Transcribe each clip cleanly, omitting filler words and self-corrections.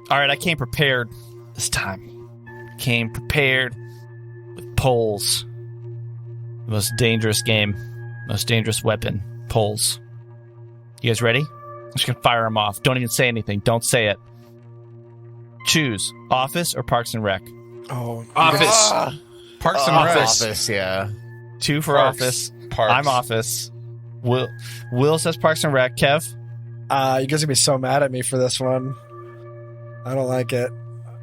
All right, I came prepared this time. Came prepared with poles. The most dangerous game, most dangerous weapon, poles. You guys ready? I'm just going to fire them off. Don't even say anything. Don't say it. Choose Office or Parks and Rec. Oh, Office. Parks and Rec. Office, yeah. 2 for Parks. Office. Parks. I'm Office. Will says Parks and Rec. Kev? you guys are going to be so mad at me for this one. I don't like it.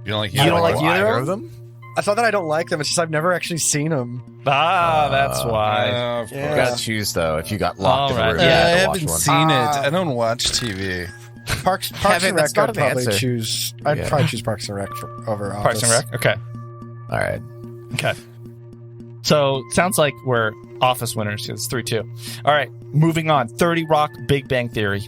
You don't like You don't like either of them? It's not that I don't like them. It's just I've never actually seen them. That's why. Of Yeah. You gotta choose, though, if you got locked in All a room. right. you I had to haven't watch one. seen it. I don't watch TV. Parks Kevin, and Rec, that's not I'd an probably answer. choose. I'd Yeah. probably choose Parks and Rec over Office. Parks and Rec? Okay. All right. Okay. So, sounds like we're Office winners. It's 3-2. All right. Moving on. 30 Rock, Big Bang Theory.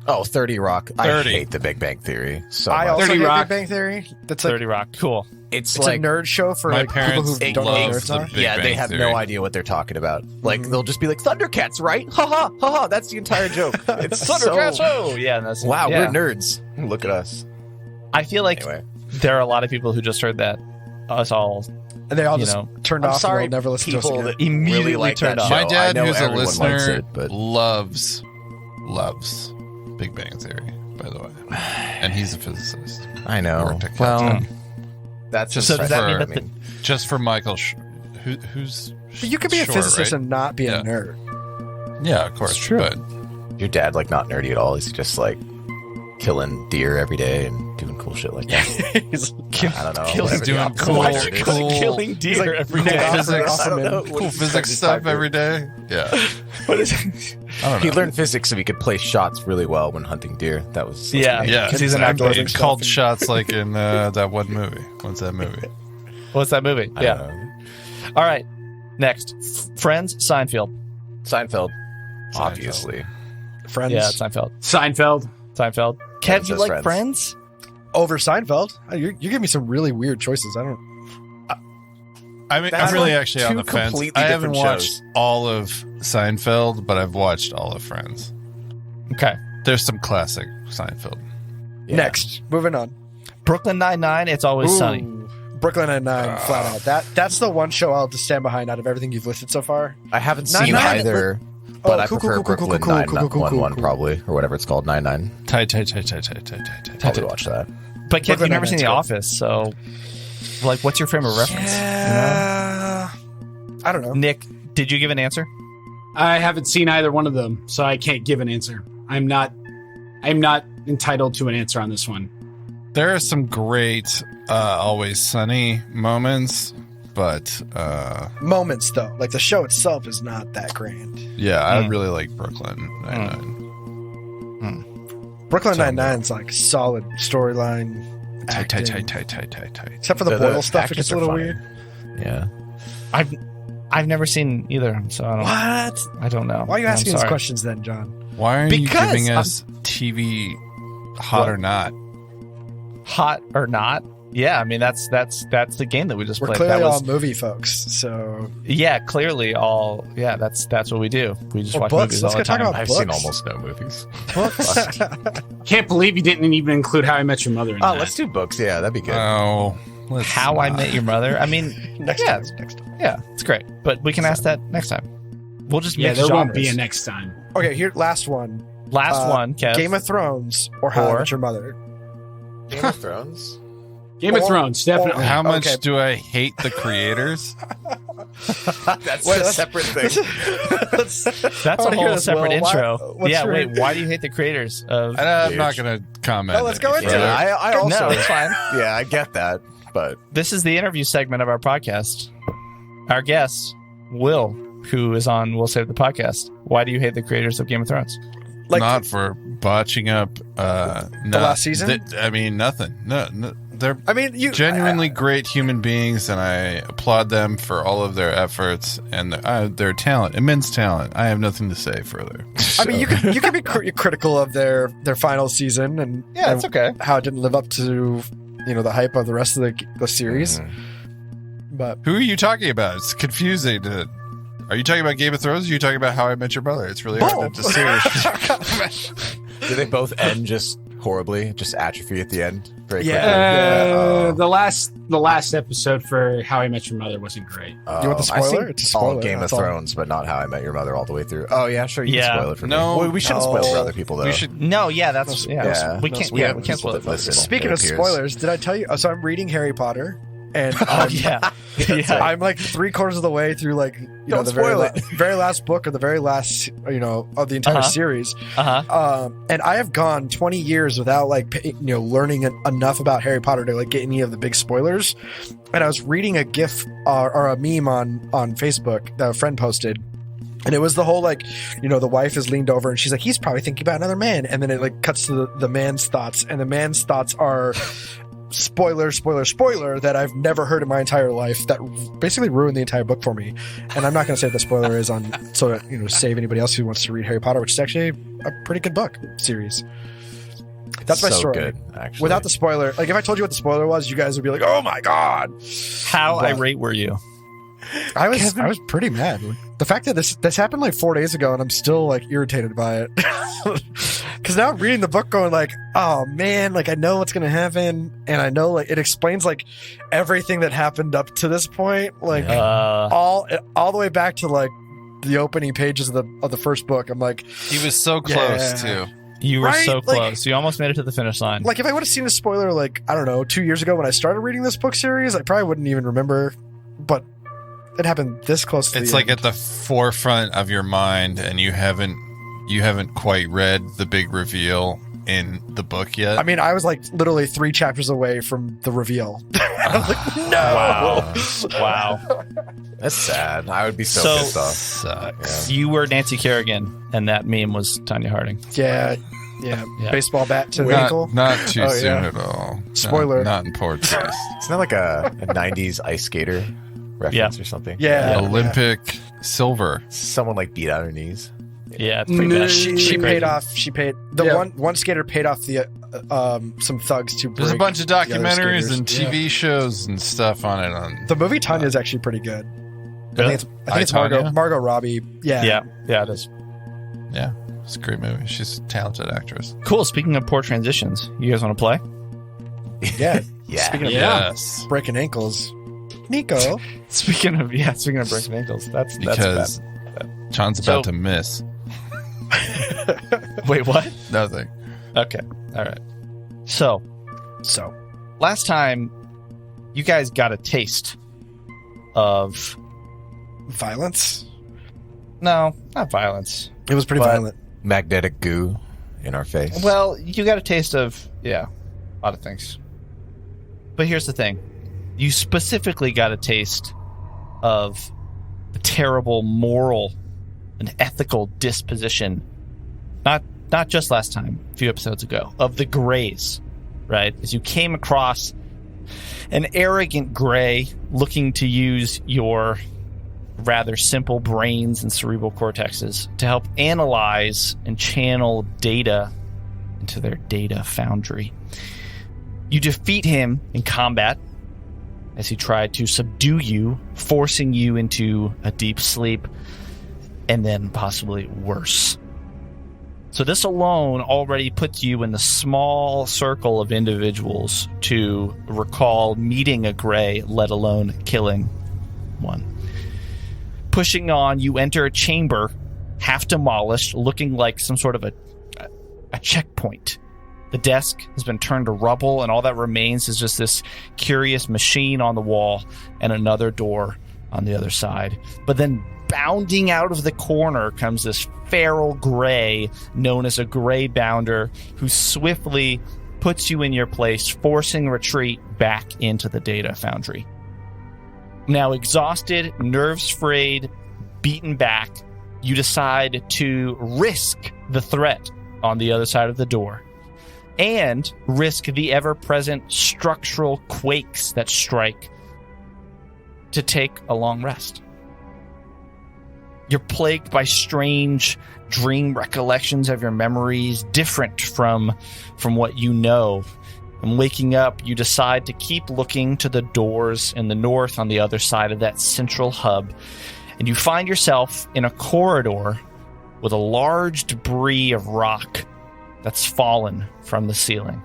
Oh, 30 Rock. 30. I hate the Big Bang Theory so I much. also 30 hate Rock. Big Bang Theory. That's like 30 Rock. Cool. It's it's like a nerd show for my like people parents who don't know love what nerds the are. Big yeah, Bang they have Theory. no idea what they're talking about. Like, they'll just be like, Thundercats, right? Ha ha, ha ha. That's the entire joke. It's Thundercats! so... Oh, yeah. That's, Wow, yeah. we're nerds. Look at us. I feel like Anyway. there are a lot of people who just heard that. Us all And they all You just know. turned I'm off sorry, and they'll never listen to us people again. that Immediately really like turned that off. show. My dad, I know who's a everyone likes listener, it, but loves Big Bang Theory, by the way. And he's a physicist. I know. Worked at Well, Caltech. that's Just So does that mean for- that Just for Michael, who's But you could be a short, physicist right? and not be Yeah. a nerd. Yeah, of course. It's true. But your dad, like, not nerdy at all. He's just like killing deer every day and doing cool shit like that. He's I don't know. Killing whatever the doing opposite cool- of Why'd it you is. call it cool- killing deer like, every cool day? physics. I don't know. cool What he's physics trying to stuff decipher. every day. Yeah. What is I don't He know. learned physics so he could place shots really well when hunting deer. That was Yeah. amazing. Yeah, Because he's an exactly. actor. He called shots like in that one movie. What's that movie? What's that movie? I Yeah. don't know. All right. Next. Friends, Seinfeld. Seinfeld, obviously. Friends. Yeah, Seinfeld. Seinfeld. Seinfeld. Kev, Kevin you says like Friends. Friends? Over Seinfeld. You give me some really weird choices. I don't. I mean, That's I'm really like actually on two the fence. completely I haven't different watched shows. all of Seinfeld, but I've watched all of Friends. Okay. There's some classic Seinfeld. Yeah. Next, moving on. Brooklyn Nine-Nine, It's Always Sunny. Ooh, Brooklyn Nine-Nine, flat out. That's the one show I'll just stand behind out of everything you've listed so far. I haven't Nine seen Nine, either, but I cool, prefer cool, cool, Brooklyn cool, cool, cool, 911 cool. probably, or whatever it's called, 99. Tight. Probably watch that. But Kev, Brooklyn you've never seen Nine-Nine's The good. Office, so like, what's your frame of reference? Yeah. I don't know. Nick, did you give an answer? I haven't seen either one of them, so I can't give an answer. I'm not entitled to an answer on this one. There are some great Always Sunny moments, but Moments though, like the show itself is not that grand. yeah, I Mm. really like Brooklyn Nine-Nine. Brooklyn Tell me. Nine-Nine's like solid storyline. Tight. acting. Except for the Boyle stuff, which actors is a are little funny. weird. Yeah. I've never seen either of them, so What? I don't know. Why are you I'm asking these sorry. questions then, John? Why aren't you Because giving I'm- us TV hot What? or not? Hot or not? Yeah, I mean that's the game that we just We're played. clearly That was all movie folks, so yeah, clearly all yeah. That's what we do. We just Or watch books. movies Let's all the go talk time. about I've books. seen almost no movies. Can't believe you didn't even include How I Met Your Mother in Oh, that. let's do books. Yeah, that'd be good. Oh, let's How I not. Met Your Mother. I mean, next yeah, time. Next time. yeah, it's great. But we can ask that next time. We'll just Yeah, mix there won't genres. be a next time. Okay, here, last one. Last one, Kev. Game of Thrones or How I Or- Met Your Mother. Game of Thrones? Game of Or- Thrones, definitely. How much Okay. do I hate the creators? That's Wait, a let's- separate thing. Let's- That's I a wanna hear whole this, separate Will. Why- intro. what's Yeah, your- wait. Why do you hate the creators of? I'm Huge. not going to comment. Oh, let's go any into further. it. I also, No, it's fine. yeah, I get that, but This is the interview segment of our podcast. Our guest, Will, who is on We'll Save the Podcast. Why do you hate the creators of Game of Thrones? Like- not for botching up the last season? I mean, nothing. No, they're I mean, you genuinely great human beings, and I applaud them for all of their efforts and their talent, immense talent. I have nothing to say further. I mean, you can be critical of their final season and Yeah, it's okay. how it didn't live up to the hype of the rest of the series. But Who are you talking about? It's confusing. Are you talking about Game of Thrones? Or are you talking about How I Met Your Mother? It's really hard to distinguish. do they both end just horribly, just atrophy at the end. Very Yeah. quickly. The last episode for How I Met Your Mother wasn't great. You want the I've spoiler? seen It's a all spoiler, Game of that's all. Thrones, but not How I Met Your Mother all the way through. Oh yeah, sure. You Yeah. can spoil it for No. me. Well, we shouldn't spoil it for No. other people though. We should. No, yeah, that's Yeah. we can't. We Yeah, have we can't spoil people it. that listen. Speaking It of appears. spoilers, did I tell you? So I'm reading Harry Potter, and Oh yeah, yeah. I'm like 3/4 of the way through, like, Don't the spoil very last book or the very last, of the entire Uh-huh. series. Uh-huh. And I have gone 20 years without learning enough about Harry Potter to like get any of the big spoilers. And I was reading a GIF or a meme on Facebook that a friend posted. And it was the whole, the wife is leaned over and she's like, he's probably thinking about another man. And then it like cuts to the man's thoughts. And the man's thoughts are spoiler that I've never heard in my entire life that basically ruined the entire book for me. And I'm not going to say what the spoiler is on, so save anybody else who wants to read Harry Potter, which is actually a pretty good book series. That's my so story. good, actually. Without the spoiler, like if I told you what the spoiler was, you guys would be like, "Oh my god!" How But- irate were you? I was pretty mad. The fact that this happened like 4 days ago, and I'm still like irritated by it. Because now I'm reading the book, going like, "Oh man!" Like I know what's gonna happen, and I know like it explains like everything that happened up to this point, like all the way back to like the opening pages of the first book. I'm like, He was so close Yeah. too. You were Right? so Like- close. You almost made it to the finish line. if I would have seen a spoiler like I don't know 2 years ago when I started reading this book series, I probably wouldn't even remember. But it happened this close to It's the like end. at the forefront of your mind, and you haven't quite read the big reveal in the book yet. I mean, I was like literally 3 chapters away from the reveal. I was like, no. Wow. That's sad. I would be so, So- pissed off. Sucks. You were Nancy Kerrigan, and that meme was Tanya Harding. Yeah. Yeah. Baseball bat to the ankle. Not too Oh, soon yeah. at all. Spoiler. Not in poor taste. It's not like a 90s ice skater reference or something. Yeah. Olympic silver. Someone like beat out her knees. Yeah, it's pretty bad. She paid off. She paid the Yeah. one skater paid off the some thugs to. There's a break bunch of the other documentaries skaters. and TV shows and stuff on it. The movie Tanya is actually pretty good. Really? I think it's Margot Robbie. Yeah, it is. Yeah, it's a great movie. She's a talented actress. Cool. Speaking of poor transitions, you guys want to play? Yeah. Yeah. Speaking of Yes, breaking ankles, Nico. Speaking of breaking ankles, that's because John's about So- to miss. Wait, what? Nothing. Okay, all right. So So last time, you guys got a taste of violence. no, not violence. It was pretty But- violent. Magnetic goo in our face. Well, you got a taste of a lot of things. But here's the thing: you specifically got a taste of the terrible moral and ethical disposition. Not just last time, a few episodes ago, of the Greys, right? As you came across an arrogant Grey looking to use your rather simple brains and cerebral cortexes to help analyze and channel data into their data foundry. You defeat him in combat as he tried to subdue you, forcing you into a deep sleep, and then possibly worse. So this alone already puts you in the small circle of individuals to recall meeting a Grey, let alone killing one. Pushing on, you enter a chamber, half demolished, looking like some sort of a checkpoint. The desk has been turned to rubble, and all that remains is just this curious machine on the wall and another door on the other side. But then bounding out of the corner comes this feral Grey known as a Grey Bounder, who swiftly puts you in your place, forcing retreat back into the data foundry. Now exhausted, nerves frayed, beaten back, you decide to risk the threat on the other side of the door and risk the ever-present structural quakes that strike to take a long rest. You're plagued by strange dream recollections of your memories, different from what you know. And waking up, you decide to keep looking to the doors in the north on the other side of that central hub. And you find yourself in a corridor with a large debris of rock that's fallen from the ceiling.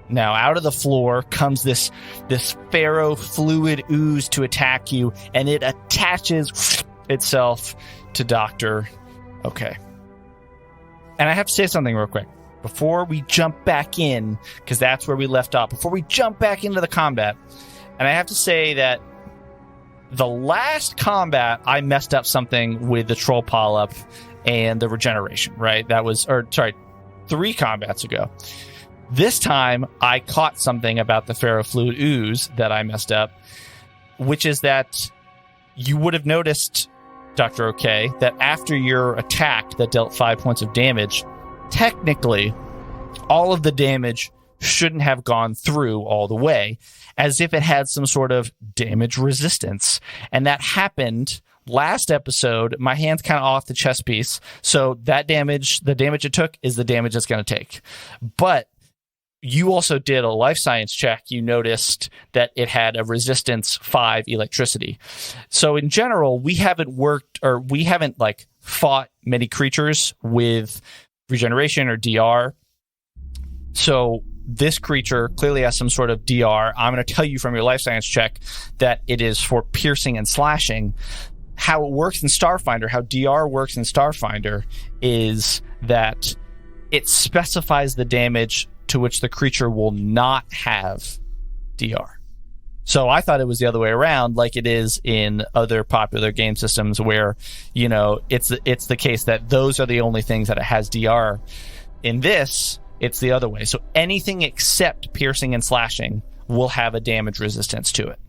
Now, out of the floor comes this ferro fluid ooze to attack you, and it attaches itself to Dr. Okay. And I have to say something real quick. Before we jump back in, because that's where we left off, before we jump back into the combat, and I have to say that the last combat, I messed up something with the troll polyp and the regeneration, right? That was, 3 combats ago. This time, I caught something about the ferrofluid ooze that I messed up, which is that you would have noticed, Dr. OK, that after your attack that dealt 5 points of damage, technically, all of the damage shouldn't have gone through all the way, as if it had some sort of damage resistance. And that happened last episode. My hand's kind of off the chess piece, so that damage, the damage it took, is the damage it's going to take. But you also did a life science check. You noticed that it had a resistance 5 electricity. So in general, we haven't fought many creatures with regeneration or DR. So this creature clearly has some sort of DR. I'm going to tell you from your life science check that it is for piercing and slashing. How it works in Starfinder, how DR works in Starfinder, is that it specifies the damage to which the creature will not have DR. So I thought it was the other way around, like it is in other popular game systems where, you know, it's the case that those are the only things that it has DR. In this, it's the other way. So anything except piercing and slashing will have a damage resistance to it.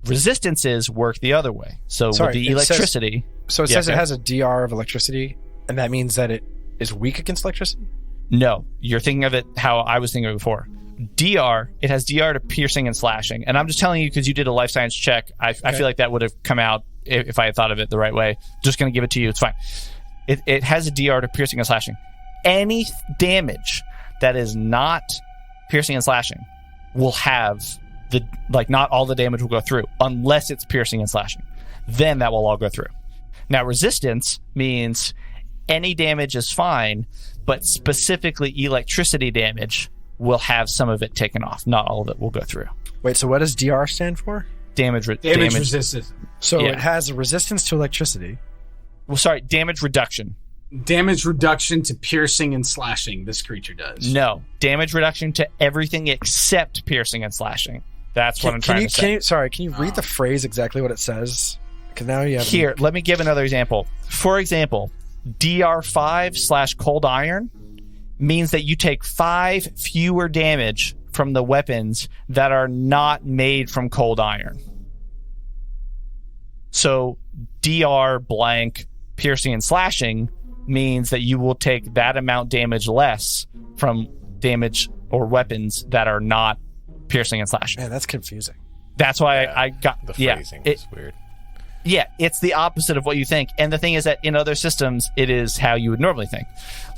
Resistances work the other way. So with the electricity... It says it has a DR of electricity, and that means that it is weak against electricity? No, you're thinking of it how I was thinking of it before. DR, it has DR to piercing and slashing. And I'm just telling you because you did a life science check. I feel like that would have come out if I had thought of it the right way. Just going to give it to you. It's fine. It has a DR to piercing and slashing. Any damage that is not piercing and slashing will have not all the damage will go through unless it's piercing and slashing. Then that will all go through. Now, resistance means any damage is fine, but specifically electricity damage will have some of it taken off. Not all of it will go through. Wait, so what does DR stand for? Damage resistance. So it has a resistance to electricity. Well, sorry, damage reduction. Damage reduction to piercing and slashing, this creature does. No, damage reduction to everything except piercing and slashing. That's what I'm trying to say. Can you read the phrase exactly what it says? Because now you have... Here, let me give another example. For example, DR5/cold iron means that you take 5 fewer damage from the weapons that are not made from cold iron. So DR blank piercing and slashing means that you will take that amount damage less from damage or weapons that are not piercing and slashing. Man, that's confusing. That's why I got the phrasing. It's weird. Yeah, it's the opposite of what you think. And the thing is that in other systems, it is how you would normally think,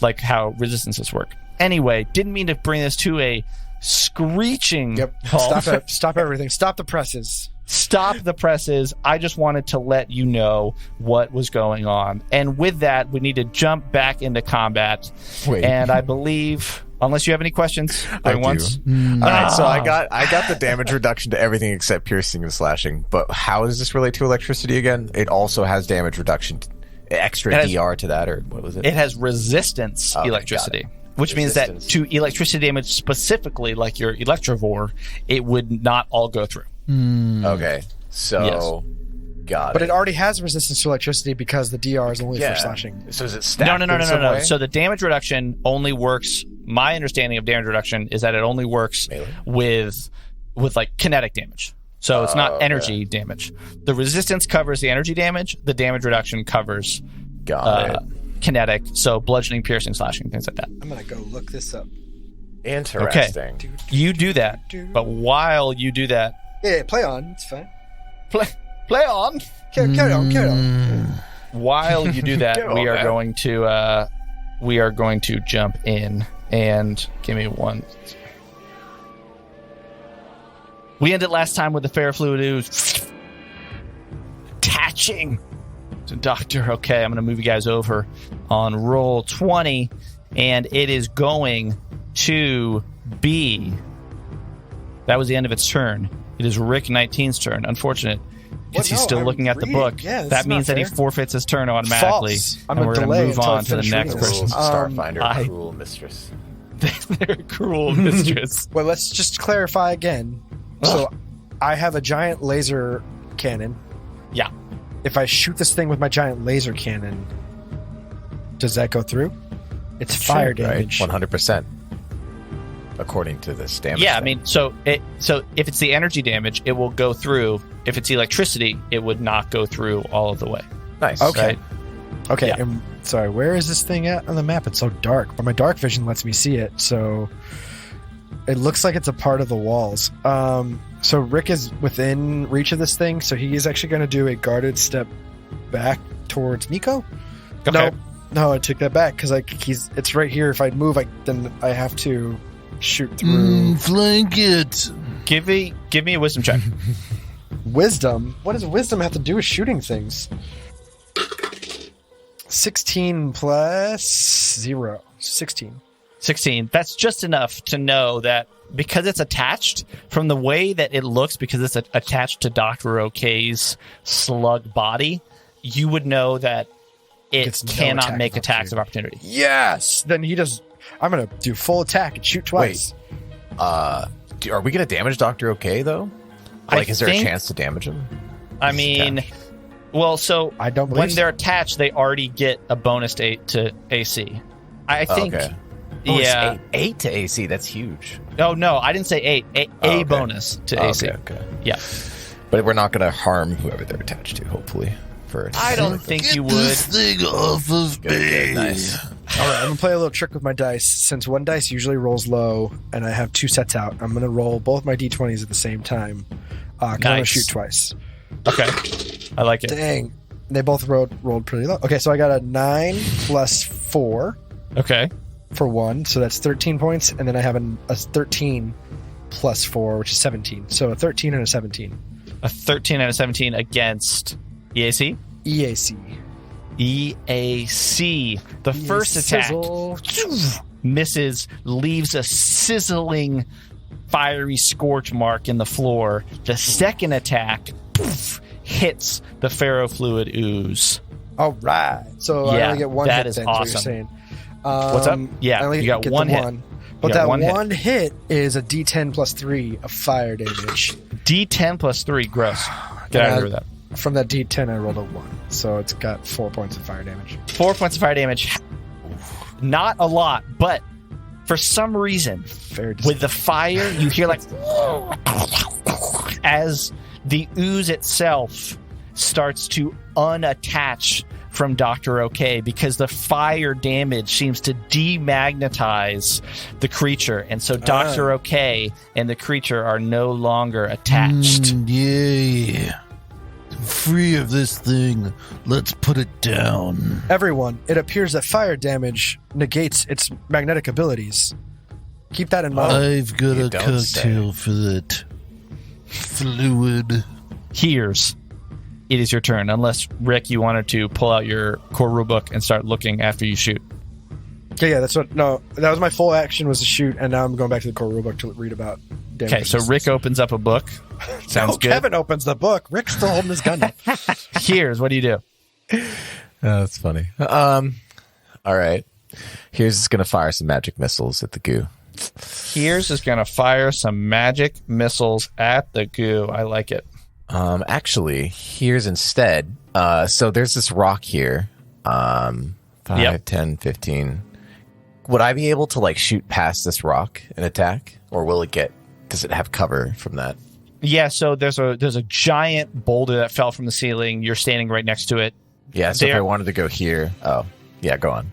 like how resistances work. Anyway, didn't mean to bring this to a screeching halt. Stop everything. Stop the presses. Stop the presses. I just wanted to let you know what was going on. And with that, we need to jump back into combat. Wait. And I believe, unless you have any questions, I going once. do. All right, so I got the damage reduction to everything except piercing and slashing. But how does this relate to electricity again? It also has damage reduction, extra DR to that, or what was it? It has resistance electricity. Which means that to electricity damage specifically, like your Electrovore, it would not all go through. Okay, so got it. But it already has resistance to electricity because the DR is only for slashing. So is it stacked? No. So the damage reduction only works. My understanding of damage reduction is that it only works with like kinetic damage. So it's not energy damage. The resistance covers the energy damage. The damage reduction covers kinetic. So bludgeoning, piercing, slashing, things like that. I'm gonna go look this up. Interesting. Okay. You do that, but while you do that, play on. It's fine. Play on. Carry on. While you do that, we are going to jump in and give me one. We ended last time with the ferrofluid ooze attaching to Dr. Okay, I'm going to move you guys over on roll 20, and it is going to be... That was the end of its turn. It is Rick 19's turn. Unfortunate. Because he's still looking at the book. Yeah, that means that he forfeits his turn automatically. False. I'm and gonna we're going to move delay on until I to the finish next reading this. person. Starfinder, cruel mistress. They're a cruel mistress. Well, let's just clarify again. So, I have a giant laser cannon. Yeah. If I shoot this thing with my giant laser cannon, does that go through? It's fire damage. 100%. According to this damage. Yeah, thing. I mean, so if it's the energy damage, it will go through. If it's electricity, it would not go through all of the way. Nice. Okay. Right? Okay. Yeah. And sorry, where is this thing at on the map? It's so dark, but my dark vision lets me see it. So it looks like it's a part of the walls. So Rick is within reach of this thing, so he is actually going to do a guarded step back towards Nico. Okay. No, I took that back because it's right here. If I move, then I have to shoot through. Flank it. Give me a wisdom check. Wisdom? What does wisdom have to do with shooting things? 16 plus 0. 16. 16. That's just enough to know that because it's attached, from the way that it looks, because it's attached to Dr. Ok's slug body, you would know that it Gets no cannot attack make of attacks of opportunity. Yes! Then he does. I'm going to do full attack and shoot twice. Are we going to damage Dr. OK, though? Like, is there a chance to damage him? I mean, well, so I don't believe when so. they're attached, they already get a bonus to AC. I think. Okay. Yeah. It's 8 to AC. That's huge. Oh, no, I didn't say 8. A okay. bonus to AC. Okay. Yeah. But we're not going to harm whoever they're attached to, hopefully. I don't think you would. This thing off of me. Nice. All right, I'm going to play a little trick with my dice. Since one dice usually rolls low and I have 2 sets out, I'm going to roll both my d20s at the same time. I'm going to shoot twice. Okay. I like it. Dang. They both rolled pretty low. Okay, so I got a 9 plus 4 Okay. for 1, so that's 13 points. And then I have a 13 plus 4, which is 17. So a 13 and a 17. A 13 and a 17 against EAC? EAC. EAC. The first attack Sizzle. misses, leaves a sizzling, fiery scorch mark in the floor. The second attack hits the ferrofluid ooze. All right. So I Yeah, only get one that hit is then, is what you're awesome. saying. What's up? Yeah, I only you got get one the hit. one. You But got that one hit. one hit is a D10 plus 3 of fire damage. D10 plus 3. Gross. Get out of here with that. From that D10, I rolled a 1. So it's got 4 points of fire damage. 4 points of fire damage. Not a lot, but for some reason, Fair with the fire, you hear like as the ooze itself starts to unattach from Dr. OK because the fire damage seems to demagnetize the creature. And so Dr. OK and the creature are no longer attached. Yay. Free of this thing. Let's put it down. Everyone, it appears that fire damage negates its magnetic abilities. Keep that in mind. I've got You a don't say. cocktail for that fluid. Heerz, it is your turn. Unless, Rick, you wanted to pull out your core rulebook and start looking after you shoot. Yeah, that's what. No, that was my full action was to shoot, and now I'm going back to the core rulebook to read about damage. Okay, so Rick opens up a book. Sounds good. Kevin opens the book. Rick's still holding his gun. Heerz, what do you do? That's funny. All right. Here's just going to fire some magic missiles at the goo. Heerz is going to fire some magic missiles at the goo. I like it. Actually, here's instead. So there's this rock here. 5, Yep. 10, 15. Would I be able to like shoot past this rock and attack, or does it have cover from that? Yeah, so there's a giant boulder that fell from the ceiling. You're standing right next to it. Yeah. So if There- I wanted to go here, yeah, go on.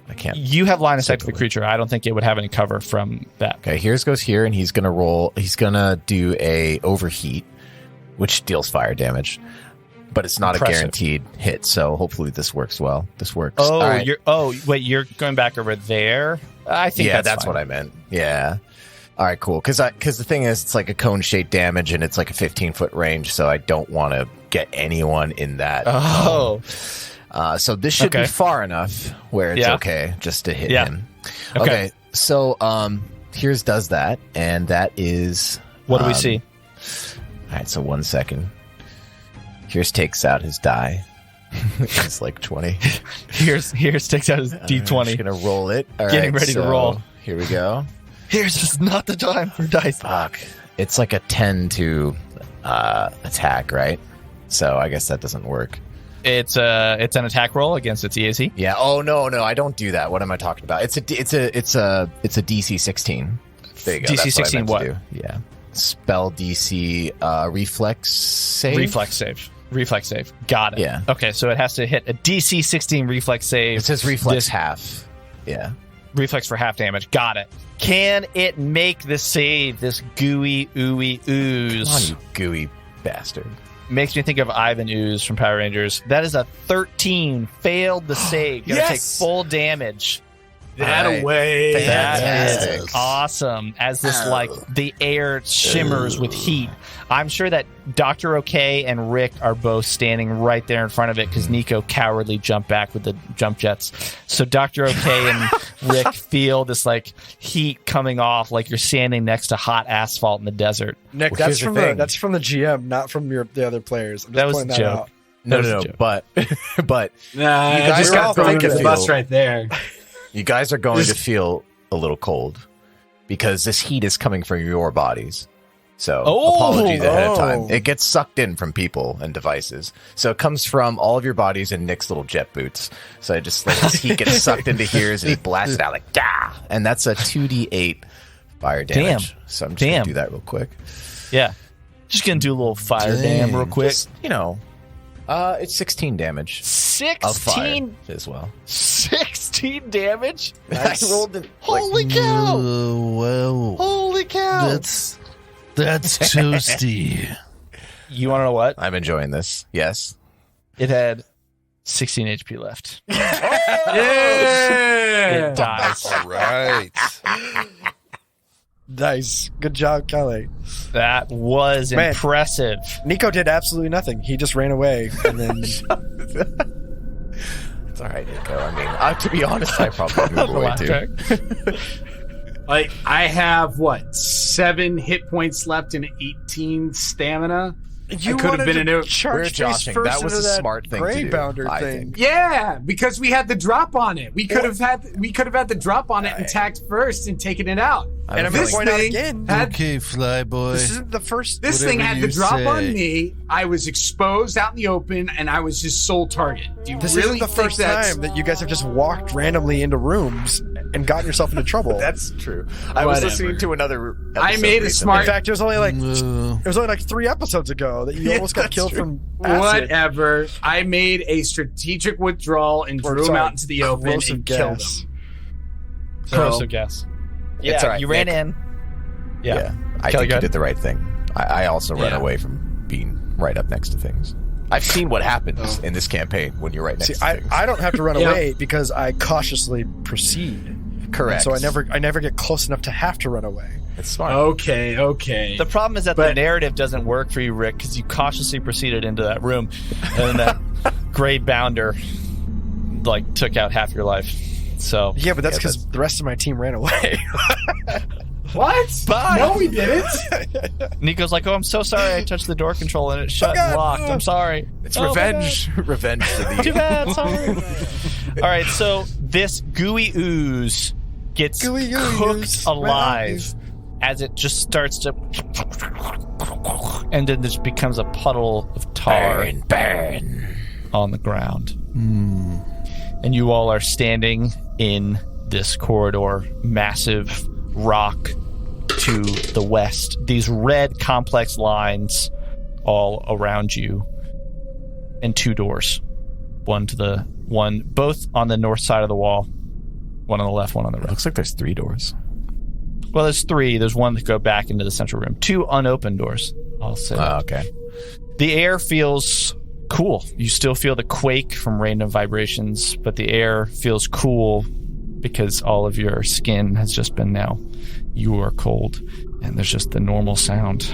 I can't. You have line of sight to the creature. I don't think it would have any cover from that. Okay, Heerz goes here, and he's gonna roll. He's gonna do a overheat, which deals fire damage, but it's not Impressive. a guaranteed hit. So hopefully this works well. This works. Oh, All right. you're going back over there? I think that's fine. what I meant. Yeah. All right, cool. Because the thing is, it's like a cone-shaped damage, and it's like a 15-foot range, so I don't want to get anyone in that. Oh. So this should be far enough where it's okay just to hit him. Okay. So Heerz does that, and that is... What do we see? All right, so 1 second. Heerz takes out his die. It's like 20. Heerz takes out his D20. I'm just going to roll it. All Getting ready to roll. Here we go. Here's just not the time for dice. Fuck. It's like a 10 to attack, right? So I guess that doesn't work. It's an attack roll against its EAC. Yeah. Oh no, I don't do that. What am I talking about? It's a DC 16. There you go. DC 16 what? Yeah. Spell DC reflex save. Reflex save. Got it. Yeah. Okay, so it has to hit a DC 16 reflex save. It says reflex half. Yeah. Reflex for half damage. Got it. Can it make the save, this gooey, ooey, ooze? Come on, you gooey bastard. Makes me think of Ivan Ooze from Power Rangers. That is a 13. Failed the save. Gonna take full damage. That away. That is awesome. As this, the air shimmers with heat. I'm sure that Dr. OK and Rick are both standing right there in front of it because Nico cowardly jumped back with the jump jets. So Dr. OK and Rick feel this heat coming off like you're standing next to hot asphalt in the desert. Nick, that's from the GM, not from the other players. I'm just that was a joke. Out. No, but you guys just got thrown under the bus right there. You guys are going to feel a little cold because this heat is coming from your bodies. So apologies ahead of time. It gets sucked in from people and devices. So it comes from all of your bodies and Nick's little jet boots. So it just this heat gets sucked into Heerz and he blasts it out like, Gah! And that's a 2d8 fire damage. Damn. So I'm just going to do that real quick. Yeah. Just going to do a little fire dam real quick. Just, it's 16 damage. 16 of fire as well. 16 damage? I rolled it. Holy cow! Well, Holy cow! that's toasty. You want to know what? I'm enjoying this. Yes. It had 16 HP left. Yeah! It dies. All right. Nice. Good job, Kelly. That was impressive. Nico did absolutely nothing. He just ran away and then... It's all right, Nico. I mean, to be honest, I probably moved away too. I have 7 hit points left and 18 stamina. You I could have been in a charge joshing. That was a smart thing to do. Bounder I thing. think. Yeah, because we had the drop on it. We could have had the drop on it and attacked first and taken it out. And I'm going to point out again. Okay, Flyboy. This isn't the first. This thing had the drop on me. I was exposed out in the open, and I was his sole target. This isn't the first time that you guys have just walked randomly into rooms and gotten yourself into trouble. That's true. I was listening to another. I made a smart. In fact, it was only like 3 episodes ago that you almost got killed from acid. Whatever. I made a strategic withdrawal and drew him out into the open and killed him. Corrosive gas. Yeah, all right, you ran in. Yeah. I think you did the right thing. I also ran away from being right up next to things. I've seen what happens in this campaign when you're right next to things. I don't have to run away because I cautiously proceed. Correct. So I never get close enough to have to run away. It's smart. Okay. The problem is that the narrative doesn't work for you, Rick, because you cautiously proceeded into that room, and that gray bounder took out half your life. So yeah, but that's because the rest of my team ran away. What? Bye. No, we didn't. Nico's like, "Oh, I'm so sorry. I touched the door control and it shut and locked. I'm sorry. It's revenge. Revenge to the Too bad. Sorry." All right, so this gooey ooze gets cooked alive as it just starts to, and then this becomes a puddle of tar burn on the ground. And you all are standing in this corridor, massive rock to the west. These red complex lines all around you, and 2 doors. Both on the north side of the wall. One on the left, one on the right. Looks like there's 3 doors. Well, there's 3. There's one that go back into the central room. 2 unopened doors. I'll say. Okay. The air feels cool. You still feel the quake from random vibrations, but the air feels cool because all of your skin has just been you are cold, and there's just the normal sound.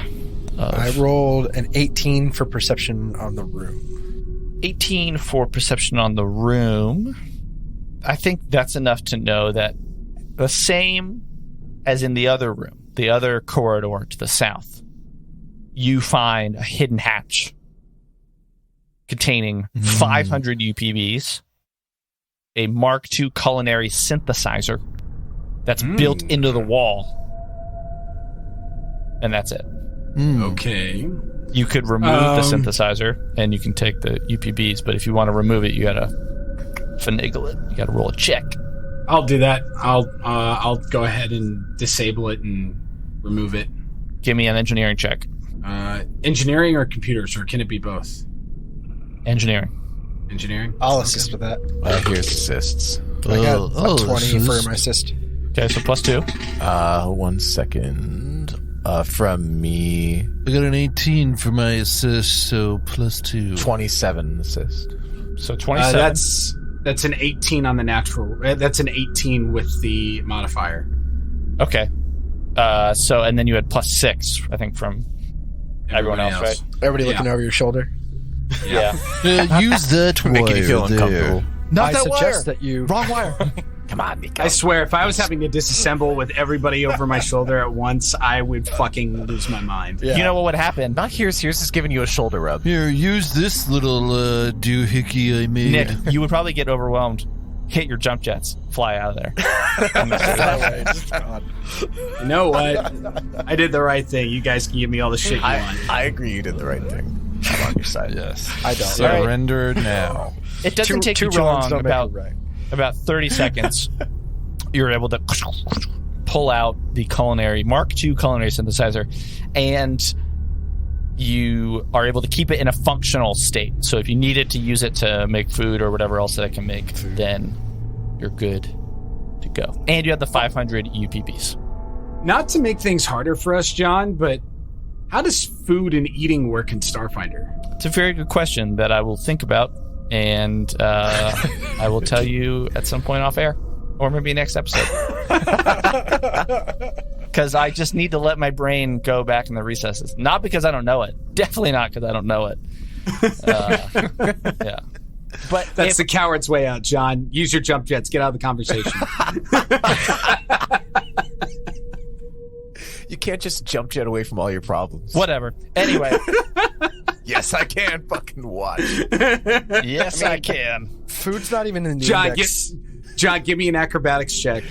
I rolled an 18 for perception on the room. 18 for perception on the room. I think that's enough to know that the same as in the other room, the other corridor to the south, you find a hidden hatch containing 500 UPVs, a Mark II culinary synthesizer that's built into the wall, and that's it. Okay. You could remove the synthesizer, and you can take the UPVs, but if you want to remove it, you gotta finagle it. You gotta roll a check. I'll do that. I'll go ahead and disable it and remove it. Give me an engineering check. Engineering or computers, or can it be both? Engineering. Engineering? I'll assist with that. Here's assists. I got a 20 for my assist. Okay, so +2. 1 second. From me, I got an 18 for my assist, so +2. 27 assist. So 27. That's an 18 on the natural. That's an 18 with the modifier. Okay. So, and then you had +6, I think, from everyone else, right? Everybody looking over your shoulder. Yeah. Use that wire Making you feel uncomfortable. there. Not I that suggest wire. that you... Wrong wire. Come on, Nico. I swear, if I was having to disassemble with everybody over my shoulder at once, I would fucking lose my mind. Yeah. You know what would happen? Not Heerz. Heerz is giving you a shoulder rub. Here, use this little doohickey I made. Nick, you would probably get overwhelmed. Hit your jump jets. Fly out of there. You know what? I did the right thing. You guys can give me all the shit you want. I agree you did the right thing. I'm on your side. Yes. I don't. Surrender now. It doesn't take you too wrongs long. don't make it right. About 30 seconds, you're able to pull out the Mark II culinary synthesizer, and you are able to keep it in a functional state. So if you needed to use it to make food or whatever else that it can make, then you're good to go. And you have the 500 UPVs. Not to make things harder for us, John, but how does food and eating work in Starfinder? It's a very good question that I will think about, and I will tell you at some point off air, or maybe next episode. Because I just need to let my brain go back in the recesses. Not because I don't know it. Definitely not because I don't know it. Yeah. But That's the coward's way out, John. Use your jump jets. Get out of the conversation. You can't just jump jet away from all your problems. Whatever. Anyway. Yes, I can. Fucking watch. Yes, I can. Food's not even in the John, index. John, give me an acrobatics check.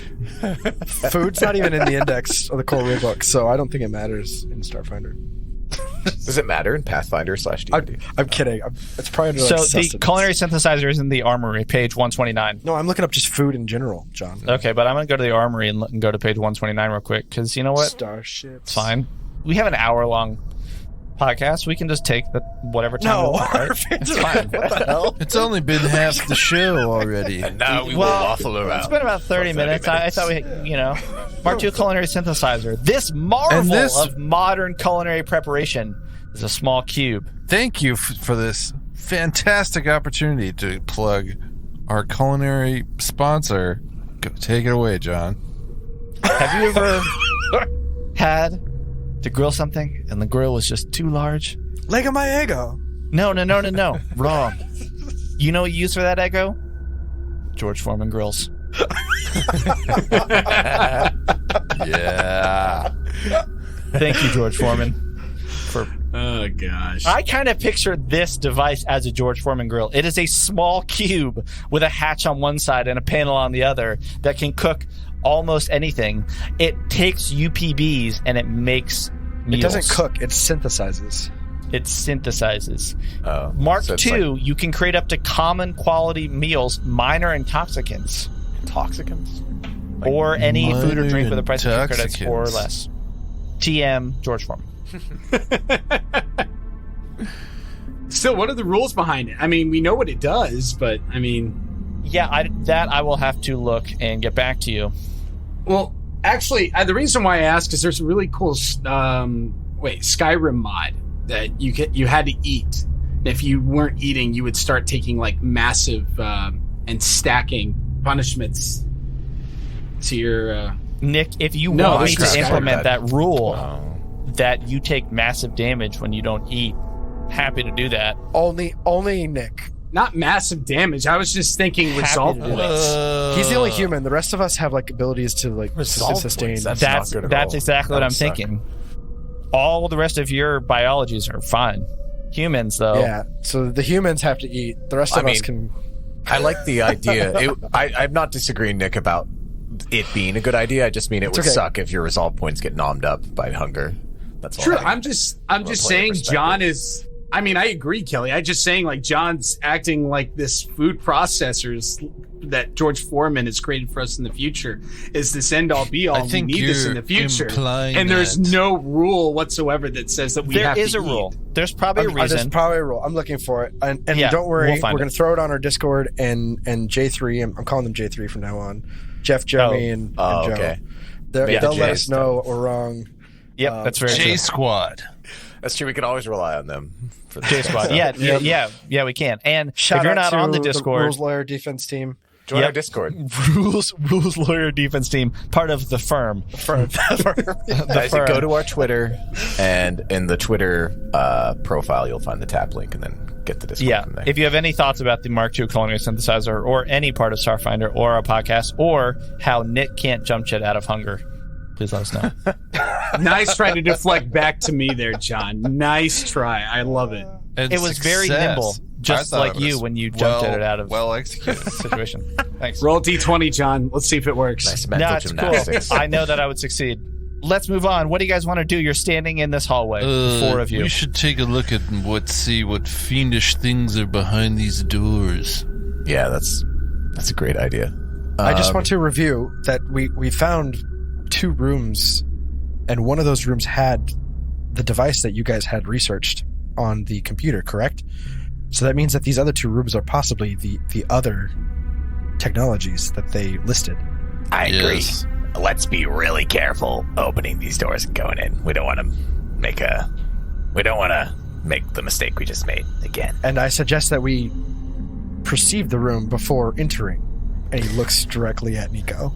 Food's not even in the index of the core rulebook, so I don't think it matters in Starfinder. Does it matter in Pathfinder /D&D? I'm kidding. It's probably under So like the sustenance. culinary synthesizer is in the armory, page 129. No, I'm looking up just food in general, John. Okay, but I'm going to go to the armory and go to page 129 real quick, because you know what? Starships. It's fine. We have an hour-long podcast. We can just take whatever time we No, want, right? our fans It's are fine. like, what the hell? It's only been half the show already. And now we will Well, waffle around. it's been about 30 minutes. I thought we, Mark II culinary synthesizer. This marvel And this- of modern culinary preparation is a small cube. Thank you for this fantastic opportunity to plug our culinary sponsor. Go, take it away, John. Have you ever had to grill something and the grill was just too large? Lego my ego. No. Wrong. You know what you use for that, Eggo? George Foreman grills. Yeah. Thank you, George Foreman. Oh, gosh. I kind of pictured this device as a George Foreman grill. It is a small cube with a hatch on one side and a panel on the other that can cook almost anything. It takes UPVs and it makes meals. It doesn't cook. It synthesizes. It synthesizes. Oh, Mark so it's II, like you can create up to common quality meals, minor intoxicants, intoxicants? or any food or drink with a price of 2 credits intoxicants. or less. TM, George Foreman. Still, what are the rules behind it? I mean, we know what it does, but I mean... Yeah, I will have to look and get back to you. Well, actually, the reason why I ask is there's a really cool Skyrim mod that you had to eat. And if you weren't eating, you would start taking like massive and stacking punishments to your... Nick, if you No, want me this is to implement Skyrim. that rule Oh. that you take massive damage when you don't eat, happy to do that. Only Nick not massive damage. I was just thinking resolve to do points. He's the only human. The rest of us have like abilities to like Resolve sustain. points, that's That's not good at all. exactly what That I'm would suck. thinking. All the rest of your biologies are fine. Humans, though. Yeah. So the humans have to eat. The rest of us can. I like the idea. I'm not disagreeing, Nick, about it being a good idea. I just mean it would suck if your resolve points get nommed up by hunger. That's all. True. I'm just saying John is. I mean, I agree, Kelly. I'm just saying, like, John's acting like this food processors that George Foreman has created for us in the future is this end-all be-all. I think we need this in the you're future. implying And there's that. no rule whatsoever that says that we There have to is a eat. rule. There's probably a There's reason. probably a rule. I'm looking for it. And Yeah, don't worry, we'll find we're going it. to throw it on our Discord and J3. I'm calling them J3 from now on. Jeff, Jeremy, and Joe. Okay. They'll J let us know stuff. what we're wrong. Yep, that's very J true. Squad. That's true. We can always rely on them. For J Squad. Yeah, we can. And Shout if you're out not on to the Discord, Rules Lawyer Defense Team. Join our Discord. rules lawyer defense team, part of the firm. Guys, you go to our Twitter, and in the Twitter profile, you'll find the tap link, and then get the Discord Yeah. from there. If you have any thoughts about the Mark II culinary synthesizer, or any part of Starfinder, or our podcast, or how Nick can't jump jet out of hunger, please let us know. Nice try to deflect back to me there, John. Nice try. I love it. And It was very success. nimble, just I thought like it you was when you jumped well, at it out of well executed. situation. Thanks. Roll D20, John. Let's see if it works. Nice No, mental it's gymnastics. cool. I know that I would succeed. Let's move on. What do you guys want to do? You're standing in this hallway, the four of you. We should take a look at see what fiendish things are behind these doors. Yeah, that's a great idea. I just want to review that we found 2 rooms, and one of those rooms had the device that you guys had researched on the computer, correct? So that means that these other 2 rooms are possibly the other technologies that they listed. I agree. Yes. Let's be really careful opening these doors and going in. We don't want to make the mistake we just made again. And I suggest that we perceive the room before entering. And he looks directly at Nico.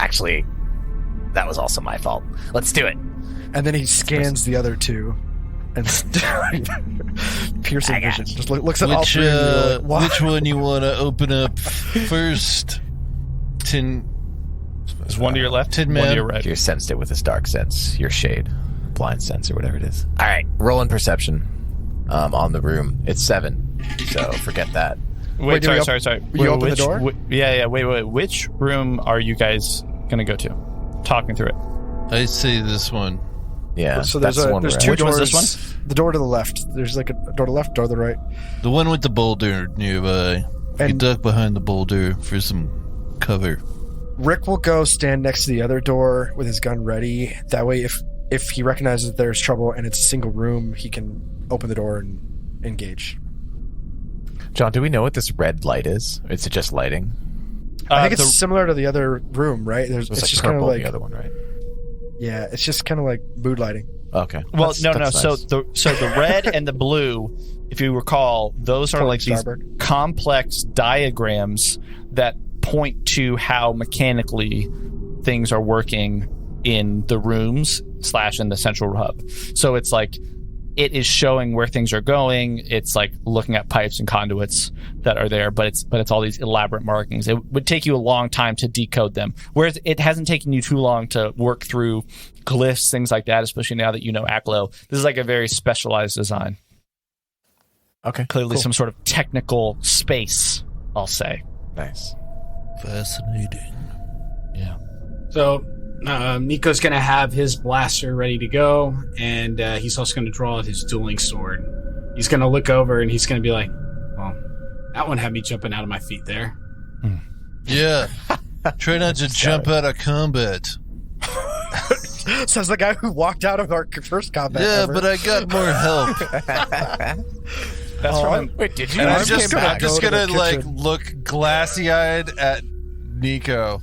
Actually, that was also my fault. Let's do it. And then he scans the other 2 and piercing I got vision. you. Just looks at all 3 and you're like, "Why?" Which one you want to open up first? There's one to your left, Tin one Man. to your right. You sensed it with his dark sense, your shade, blind sense, or whatever it is. All right, roll in perception on the room. It's 7, so forget that. Wait, do we sorry. you open the door? Wait. Which room are you guys going to go to? Talk me through it. I say this one. Yeah, So that's the one there's we're 2 at. Which one's doors. this The door to the left. There's like a door to the left, door to the right. The one with the boulder nearby. You And- duck behind the boulder for some cover. Rick will go stand next to the other door with his gun ready. That way, if he recognizes that there's trouble and it's a single room, he can open the door and engage. John, do we know what this red light is? Or is it just lighting? I think it's similar to the other room, right? It's It's like just kind of purple, like the other one, right? yeah, it's just kind of like mood lighting. Okay. Well, That's no. nice. So the red and the blue, if you recall, those are Toward like these starboard. complex diagrams that point to how mechanically things are working in the rooms / in the central hub. So it's like it is showing where things are going. It's like looking at pipes and conduits that are there, but it's all these elaborate markings. It would take you a long time to decode them, whereas it hasn't taken you too long to work through glyphs, things like that, especially now that you know ACLO. This is like a very specialized design. Okay. Clearly cool. some sort of technical space, I'll say. Nice. Fascinating. Yeah. So Nico's going to have his blaster ready to go, and he's also going to draw out his dueling sword. He's going to look over, and he's going to be like, well, that one had me jumping out of my feet there. Yeah. Try not to jump out of combat. Says the guy who walked out of our first combat. Yeah, ever. but I got more help. That's from Wait, did you? And I'm guys just, came back? I'm just Go to gonna the like kitchen. look glassy-eyed at Nico.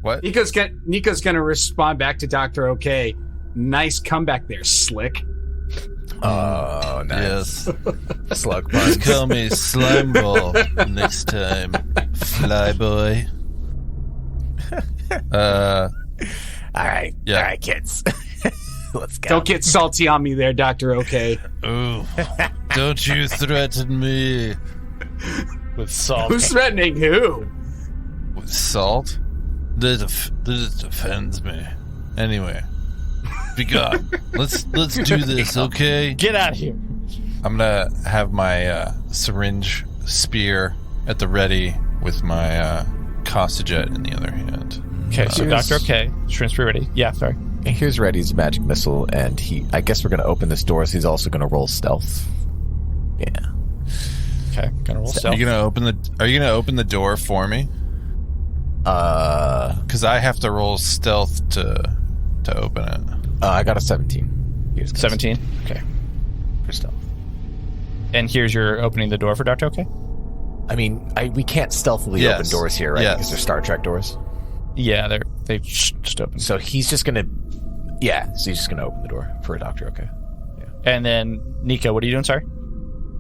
What? Nico's going to respond back to Dr. OK. Nice comeback there, Slick. Oh, nice. Yes. Slug Just puns. call me Slimeball next time, Flyboy. All right. Yeah. All right, kids. Let's go. Don't get salty on me there, Dr. OK. Ooh. Don't you threaten me with salt. Who's threatening who? with salt. This offends me. Anyway, be gone. Let's do this, okay? Get out of here. I'm gonna have my syringe spear at the ready with my Costajet in the other hand. Okay, so Dr. OK, Shrimp's ready. Yeah, sorry. And here's Reddy's magic missile, and I guess we're going to open this door, so he's also going to roll stealth. Yeah. Okay, gonna roll stealth. Are you gonna open the door for me? Because I have to roll stealth to open it. I got a 17. Here's 17? Okay. for stealth. And here's your opening the door for Dr. OK? I mean, we can't stealthily open doors here, right? Yes. Because they're Star Trek doors. Yeah, they just open. So he's just gonna, open the door for a Dr. OK. Yeah. And then Nico, what are you doing? Sorry.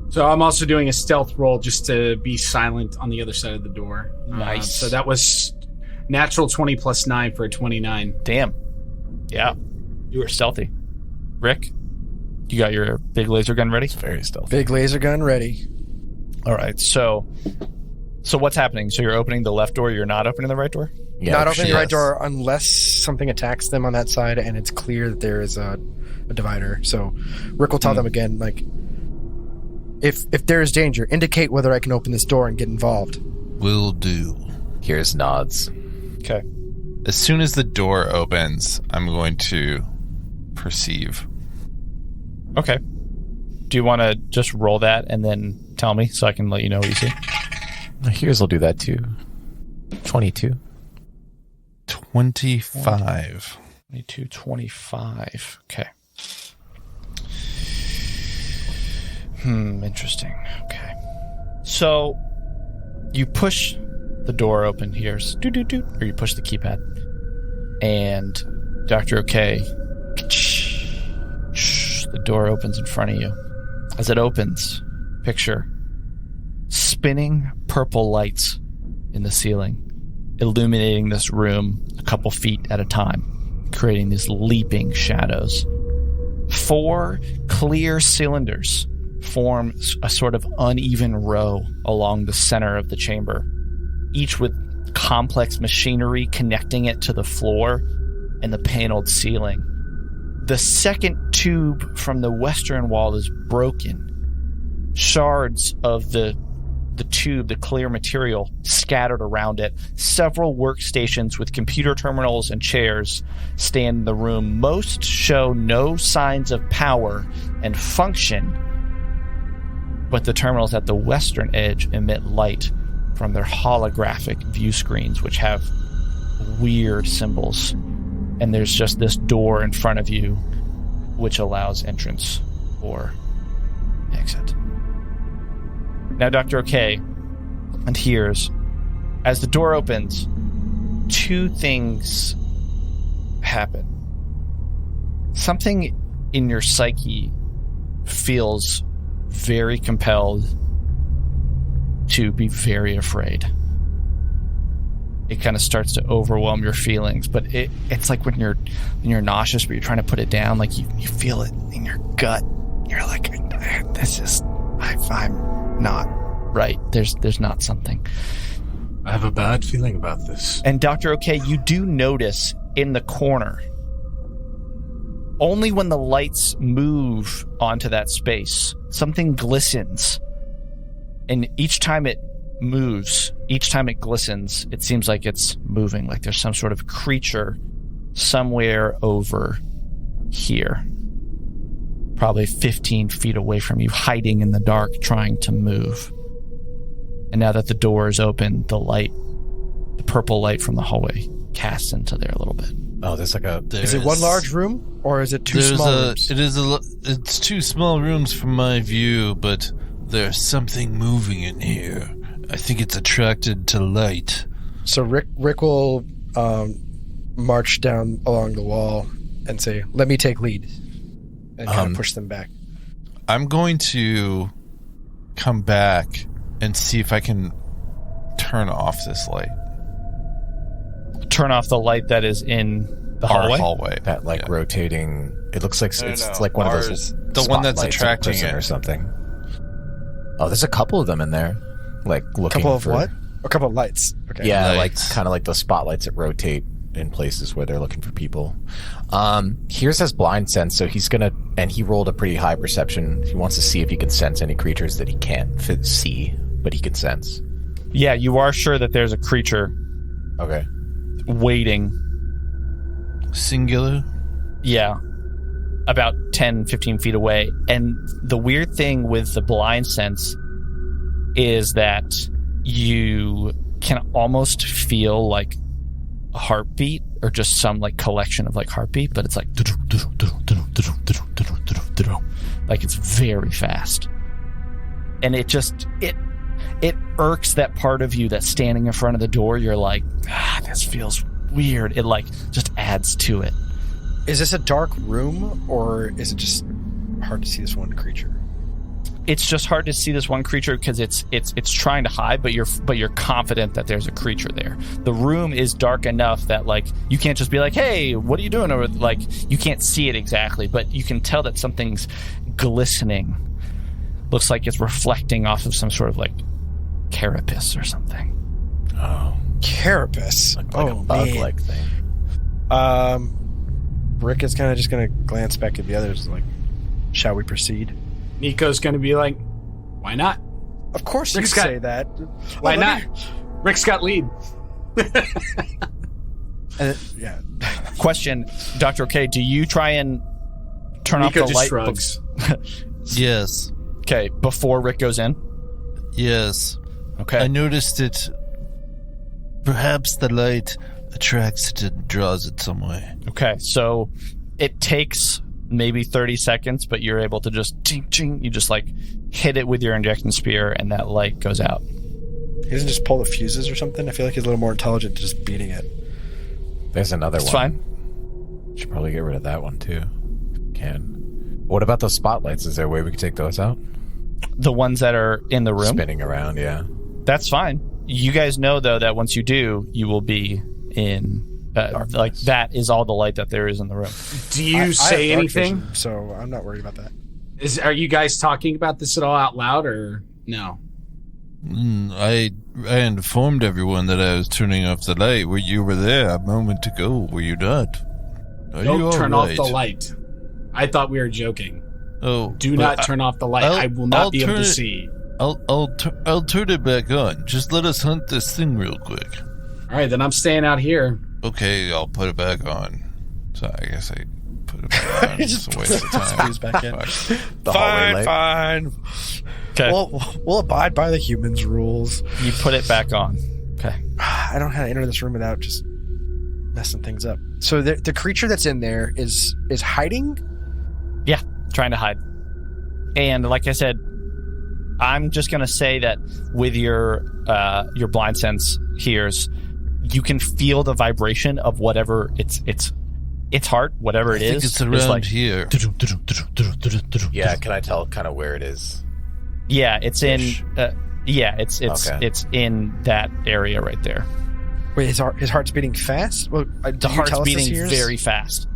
So I'm also doing a stealth roll just to be silent on the other side of the door. Nice. So that was natural 20 plus 9 for a 29. Damn. Yeah. You were stealthy. Rick, you got your big laser gun ready? It's very stealthy. Big laser gun ready. All right. So what's happening? So you're opening the left door. You're not opening the right door? Yeah, not opening the right door unless something attacks them on that side and it's clear that there is a divider. So Rick will tell them again, like, if there is danger, indicate whether I can open this door and get involved. Will do. Here's nods. Okay. As soon as the door opens, I'm going to perceive. Okay. Do you want to just roll that and then tell me so I can let you know what you see? Here's will do that too. 22. 25. 22, 25. Okay. Interesting. Okay. So you push the door open here, or you push the keypad, and Dr. OK, the door opens in front of you. As it opens, picture spinning purple lights in the ceiling, illuminating this room a couple feet at a time, creating these leaping shadows. 4 clear cylinders form a sort of uneven row along the center of the chamber, each with complex machinery connecting it to the floor and the paneled ceiling. The second tube from the western wall is broken. Shards of the tube, the clear material, scattered around it. Several workstations with computer terminals and chairs stand in the room. Most show no signs of power and function, but the terminals at the western edge emit light from their holographic view screens, which have weird symbols. And there's just this door in front of you, which allows entrance or exit. Now, Dr. OK and Heerz, as the door opens, 2 things happen. Something in your psyche feels very compelled to be very afraid. It kind of starts to overwhelm your feelings, but it's like when you're nauseous, but you're trying to put it down. Like you feel it in your gut. You're like, I'm not right. There's not something. I have a bad feeling about this. And Dr. OK, you do notice in the corner, only when the lights move onto that space, something glistens. And each time it moves, each time it glistens, it seems like it's moving, like there's some sort of creature somewhere over here, probably 15 feet away from you, hiding in the dark, trying to move. And now that the door is open, the purple light from the hallway casts into there a little bit. Oh, there's like Is it one large room, or is it 2 small rooms? It's 2 small rooms from my view, but there's something moving in here. I think it's attracted to light. So Rick will march down along the wall and say, "Let me take lead," and kind of push them back. I'm going to come back and see if I can turn off this light. Turn off the light that is in the hallway? That rotating. It looks like it's like one of those. The one that's attracting it or something. Oh, there's a couple of them in there. Like looking A couple of for, what? A couple of lights. Okay. Yeah, Lights. like kind of like those spotlights that rotate in places where they're looking for people. Heerz has blind sense, so he's gonna, and he rolled a pretty high perception. He wants to see if he can sense any creatures that he can't see, but he can sense. Yeah, you are sure that there's a creature Okay. waiting. Singular. Yeah. About 10, 15 feet away. And the weird thing with the blind sense is that you can almost feel like a heartbeat or just some like collection of like heartbeat, but it's like it's very fast. And it just it irks that part of you that's standing in front of the door. You're like, this feels weird. It like just adds to it. Is this a dark room, or is it just hard to see this one creature? It's just hard to see this one creature because it's trying to hide, but you're confident that there's a creature there. The room is dark enough that like you can't just be like, hey, what are you doing? Or like you can't see it exactly, but you can tell that something's glistening. Looks like it's reflecting off of some sort of like carapace or something. Oh, Carapace. like a bug-like thing. Rick is kind of just going to glance back at the others, like, shall we proceed? Nico's going to be like, why not? Of course Rick's you got- say that. Why Let not? me- Rick's got lead. Yeah. Question, Dr. OK, do you try and turn Nico off the just light? shrugs. Yes. Okay, before Rick goes in? Yes. Okay. I noticed it. Perhaps the light attracts it and draws it some way. Okay, so it takes maybe 30 seconds, but you're able to just ching, ching, you just like hit it with your injection spear and that light goes out. He doesn't just pull the fuses or something? I feel like he's a little more intelligent just beating it. There's another It's one. fine. Should probably get rid of that one too. Can. What about those spotlights? Is there a way we could take those out? The ones that are in the room, Spinning around, yeah. that's fine. You guys know though that once you do, you will be in like that is all the light that there is in the room. Do you I say have dark anything? vision, so I'm not worried about that. Are you guys talking about this at all out loud or no? I informed everyone that I was turning off the light. You were there a moment ago, were you not? Are you Don't turn all off right? the light. I thought we were joking. Oh, Do not turn off the light. I will not be able to see. I'll turn it back on. Just let us hunt this thing real quick. All right, then I'm staying out here. Okay, I'll put it back on. So I guess I put it back on. Just It's a waste of time. fuse back in. Fuck. The hallway light. Fine. Okay, We'll abide by the humans' rules. you put it back on. Okay. I don't know how to enter this room without just messing things up. So the creature that's in there is hiding? Yeah, trying to hide. And like I said, I'm just gonna say that with your blind sense Heerz, you can feel the vibration of whatever its heart, whatever it I think is. it's around like, here. Yeah, can I tell kind of where it is? Yeah, it's in. Ish. It's Okay. it's in that area right there. Wait, his heart's beating fast? Well, The heart's beating very fast.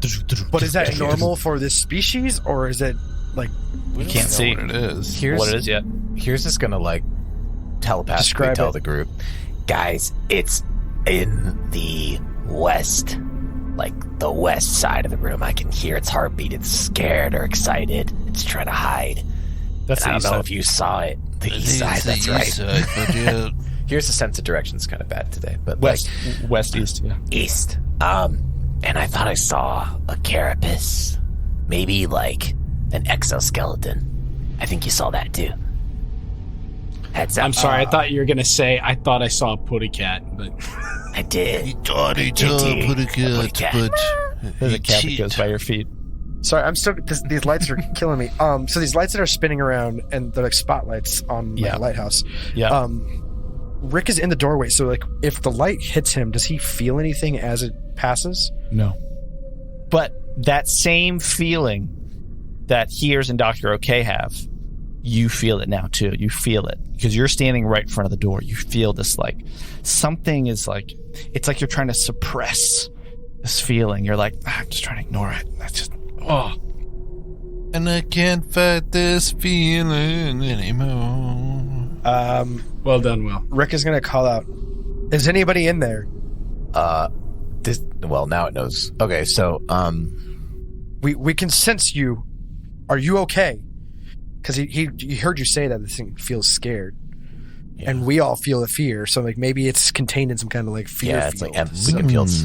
But is that normal for this species, or is it like You can't know see what it is. Here's what it is yet. Here's just gonna like telepathically Describe tell it. the group, guys, it's in the west, like the west side of the room. I can hear its heartbeat. It's scared or excited. It's trying to hide. That's And I the don't east know side. if you saw it. The I east think side. it's That's the right. east side, but yeah. Here's the sense of direction's kind of bad today, but West, like west, east. Yeah. east. And I thought I saw a carapace, maybe like an exoskeleton. I think you saw that too. Heads up. I'm sorry. I thought you were gonna say I thought I saw a putty cat, but I did. He thought he Did told he? put a Put a cat, cat. but There's he a cat that cheated. goes by your feet. Sorry, I'm still. These lights are killing me. So these lights that are spinning around and they're like spotlights on like, Yeah. a lighthouse. Yeah. Rick is in the doorway, so like if the light hits him, does he feel anything as it passes? No. But that same feeling that Heerz and Dr. OK have, you feel it now too. You feel it because you're standing right in front of the door. You feel this like something is like, it's like you're trying to suppress this feeling. You're like, I'm just trying to ignore it. That's just, oh. And I can't fight this feeling anymore. Well done, Will. Rick is going to call out. Is anybody in there? Well, now it knows. Okay, so We can sense you. Are you okay? Because he heard you say that this thing feels scared, and we all feel the fear. So like maybe it's contained in some kind of like fear. yeah, it's field. like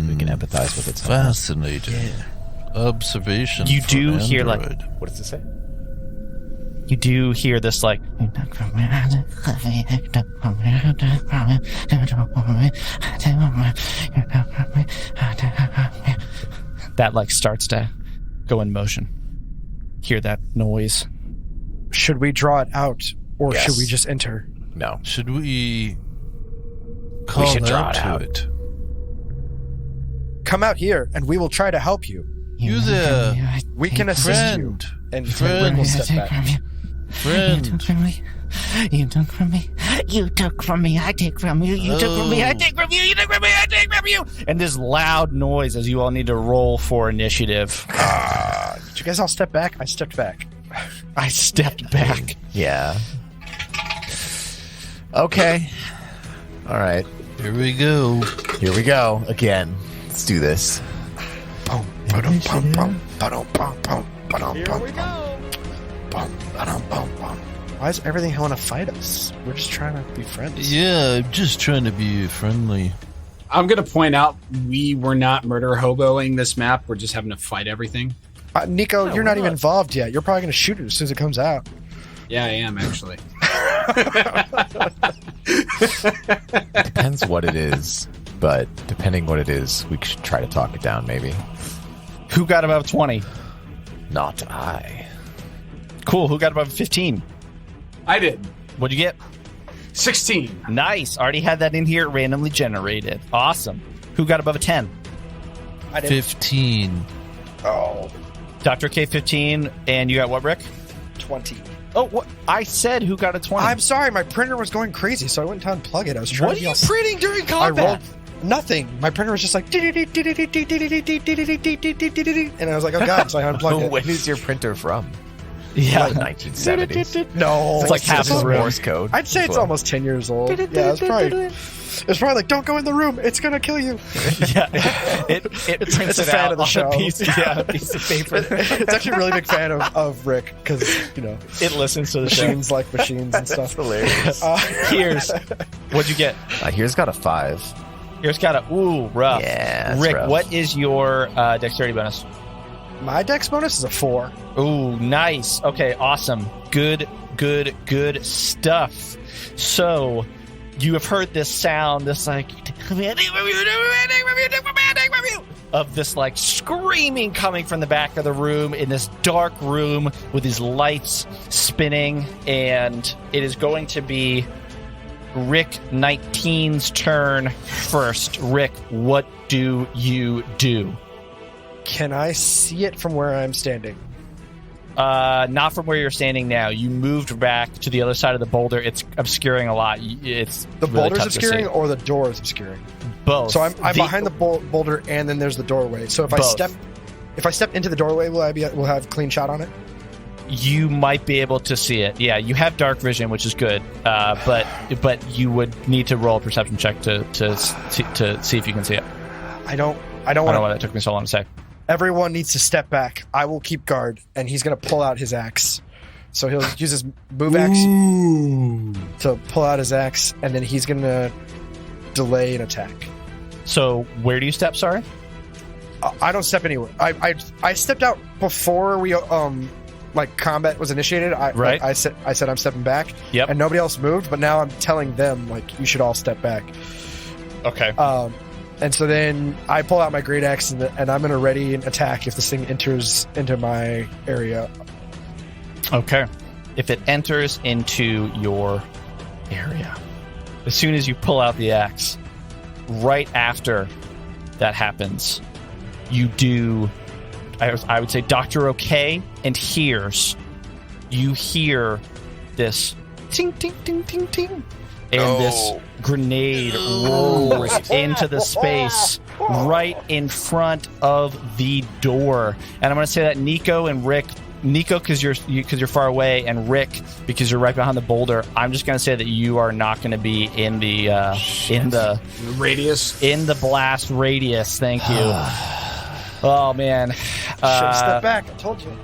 we can empathize with it. Fascinating. Observation. You for do an hear, like- android. What does it say? You do hear this like that like starts to go in motion. Hear that noise? Should we draw it out, or Yes. should we just enter? No. Should we call should draw out it to out. it? Come out here, and we will try to help you. You there, We can assist you. friend. And Friend. Rick will step back. Friend. You took from me. You took from me. I take from you. You took from me. I take from you. You took from me. I take from you. And this loud noise as you all need to roll for initiative. Did you guys all step back? I stepped back. I stepped back. Yeah. Okay. All right. Here we go. Here we go again. Let's do this. Boom, ba-dum, bum, bum, ba-dum, bum, bum, ba-dum, Here bum, we go. bum, ba-dum, bum, bum. Why does everything want to fight us? We're just trying to be friends. Yeah, I'm just trying to be friendly. I'm going to point out we were not murder hoboing this map. We're just having to fight everything. Nico, No, you're we're not even not. involved yet. You're probably going to shoot it as soon as it comes out. Yeah, I am, actually. Depends what it is, but depending what it is, we should try to talk it down. Maybe. Who got above 20? Not I. Cool. Who got above 15? I did. What'd you get? 16. Nice. Already had that in here randomly generated. Awesome. Who got above a 10? I did. 15. Oh, Dr. K15. And you got what, Rick? 20. Oh, what? I said who got a 20. I'm sorry, my printer was going crazy, so I went to unplug it. I was trying What to are be you all printing during I combat? rolled nothing. My printer was just like, and I was like, oh god, so I unplugged it. When is your printer from? Yeah. Like 1970s. No, It's like half it's the room. Morse code. I'd say it's almost 10 years old. Yeah, it's probably like, don't go in the room. It's gonna kill you. Yeah, it prints It's a it fan out of the on show. a piece, a piece of paper. It's actually a really big fan of Rick because It listens to the show. machines like machines and stuff. hilarious. Here's what'd you get? Here's got a 5. Here's got a rough. Yeah, that's Rick, rough. what is your dexterity bonus? My dex bonus is a 4. Ooh, nice. Okay, awesome. Good stuff. So, you have heard this sound, this like of this like screaming coming from the back of the room in this dark room with these lights spinning, and it is going to be Rick 19's turn first. Rick, what do you do? Can I see it from where I'm standing? Not from where you're standing now. You moved back to the other side of the boulder. It's obscuring a lot. It's The really boulder's tough to obscuring see. or the door is obscuring? Both. So I'm behind the boulder and then there's the doorway. So if I Both. step into the doorway, will have clean shot on it? You might be able to see it. Yeah, you have dark vision, which is good. But you would need to roll a perception check to see if you can see it. I don't I don't know want why that took me so long to say. Everyone needs to step back. I will keep guard, and he's going to pull out his axe. So he'll use his move action to pull out his axe, and then he's going to delay an attack. So where do you step? Sorry. I don't step anywhere. I stepped out before we combat was initiated. Right. I said I'm stepping back. Yep. And nobody else moved, but now I'm telling them like you should all step back. Okay. And so then I pull out my great axe and I'm going to ready an attack if this thing enters into my area. Okay. If it enters into your area, as soon as you pull out the axe, right after that happens, you do, I would say, Dr. OK and Heerz. You hear this ting, ting, ting, ting, ting. And this grenade rolls into the space right in front of the door. And I'm going to say that Nico and Rick Nico, because you're far away, and Rick, because you're right behind the boulder. I'm just gonna say that you are not gonna be in the radius, in the blast radius. Thank you. Oh man, Should have stepped back. I told you.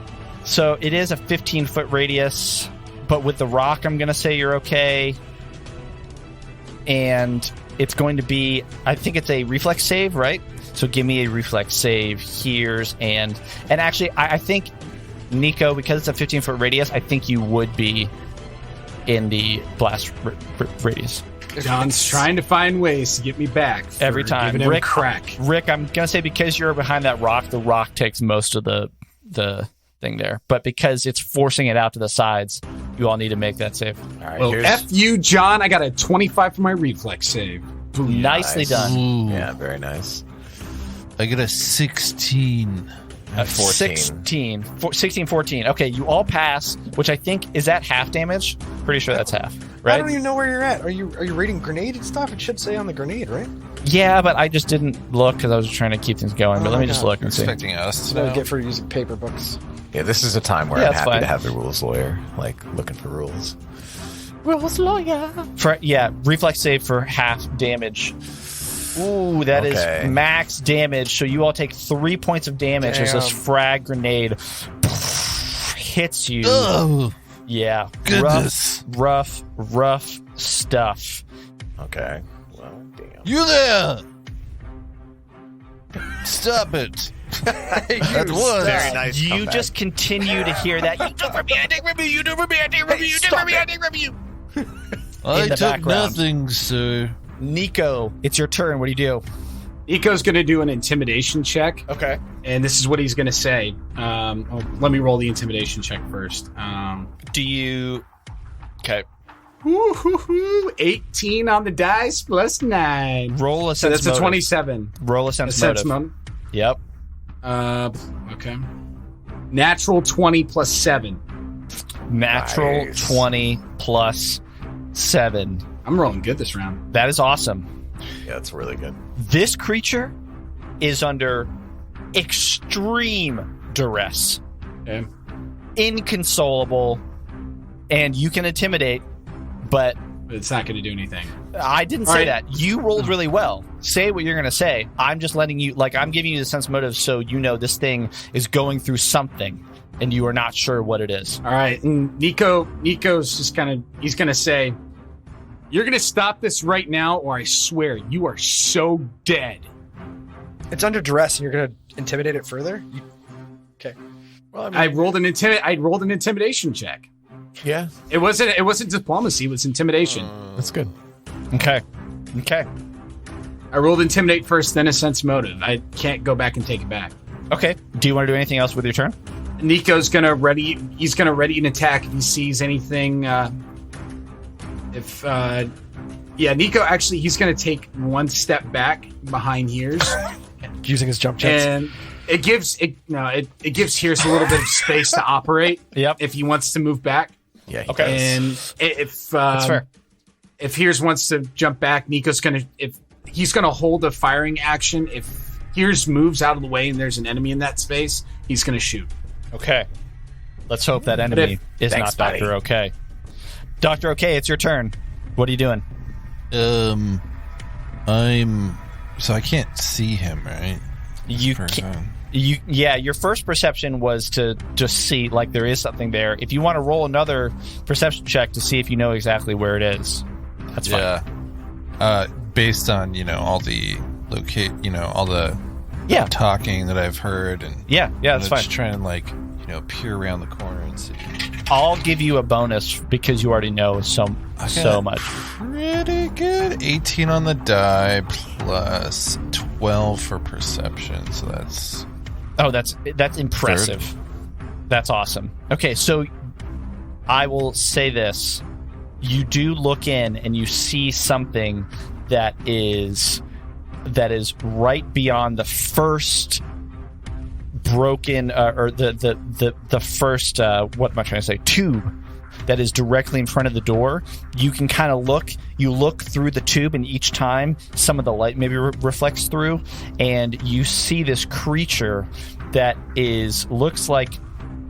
So it is a 15-foot radius, but with the rock, I'm gonna say you're okay. And it's going to be, I think it's a reflex save, right? So give me a reflex save, Heerz, and actually, I think, Nico, because it's a 15-foot radius, I think you would be in the blast radius. John's trying to find ways to get me back every time. Giving him a crack. Rick, I'm going to say because you're behind that rock, the rock takes most of the thing there. But because it's forcing it out to the sides, you all need to make that save. All right, Well, F you, John. I got a 25 for my reflex save. Boom. Nicely done. Ooh. Yeah, very nice. I get a 16. 14. 16, 14. Okay, you all pass, which I think, is that half damage? Pretty sure that's half, right? I don't even know where you're at. Are you reading grenade and stuff? It should say on the grenade, right? Yeah, but I just didn't look because I was trying to keep things going. But let me just look and see. Expecting us That's to what I know. get for using paper books. Yeah, this is a time where Yeah, I'm that's happy fine. to have the rules lawyer, like looking for rules. Rules lawyer. Reflex save for half damage. Ooh, that Okay. is max damage. So you all take 3 points of damage as this Damn. frag grenade hits you. Oh, Yeah, goodness. rough stuff. Okay. Well, damn. You there! Stop it! That was Very nice. You comeback. just continue to hear that. You took from me, I take from you. You took from me, I take from you. You took from me, I take from you. I the took background. nothing, sir. Nico, it's your turn. What do you do? Nico's going to do an intimidation check, Okay. and this is what he's going to say. Let me roll the intimidation check first. Do you? Okay. 18 on the dice plus 9. Roll a So sense that's a motive. 27. Roll a A sense sense motive. motive. Yep. Okay. Natural 20 plus 7. Natural Nice. 20 plus 7. I'm rolling good this round. That is awesome. Yeah, that's really good. This creature is under extreme duress, Okay. inconsolable, and you can intimidate, but But it's not going to do anything. I didn't All say right. that. You rolled really well. Say what you're going to say. I'm just letting you, I'm giving you the sense motive so you know this thing is going through something and you are not sure what it is. All right. And Nico's just he's going to say, "You're going to stop this right now, or I swear you are so dead." It's under duress, and you're going to intimidate it further? Okay. Well, I rolled an intimidation check. yeah, It wasn't diplomacy, it was intimidation. that's good. Okay. I rolled intimidate first, then a sense motive. I can't go back and take it back. Okay. Do you want to do anything else with your turn? Nico's gonna ready an attack if he sees anything. Nico actually he's gonna take one step back behind Heerz, Using his jump checks. and it gives Heerz a little bit of space to operate Yep. if he wants to move back. Yeah. he Okay. does. And if That's fair. if Heerz wants to jump back, Nico's gonna hold a firing action. If Heerz moves out of the way and there's an enemy in that space, he's gonna shoot. Okay. Let's hope that enemy is Thanks, not Dr. buddy. OK. Dr. OK, it's your turn. What are you doing? So I can't see him, right? You First can't. time. Your first perception was to just see like there is something there. If you want to roll another perception check to see if you know exactly where it is, that's fine. Yeah. Based on, all the all the Yeah. talking that I've heard, and Yeah, that's I'm fine. just trying to peer around the corner and see. I'll give you a bonus because you already know so much. Pretty good. 18 on the die plus 12 for perception. So that's Oh, that's impressive. That's awesome. Okay, so I will say this. You do look in and you see something that is right beyond the first broken or the first what am I trying to say, tube that is directly in front of the door. You can kind of look through the tube, and each time some of the light maybe reflects through, and you see this creature that looks like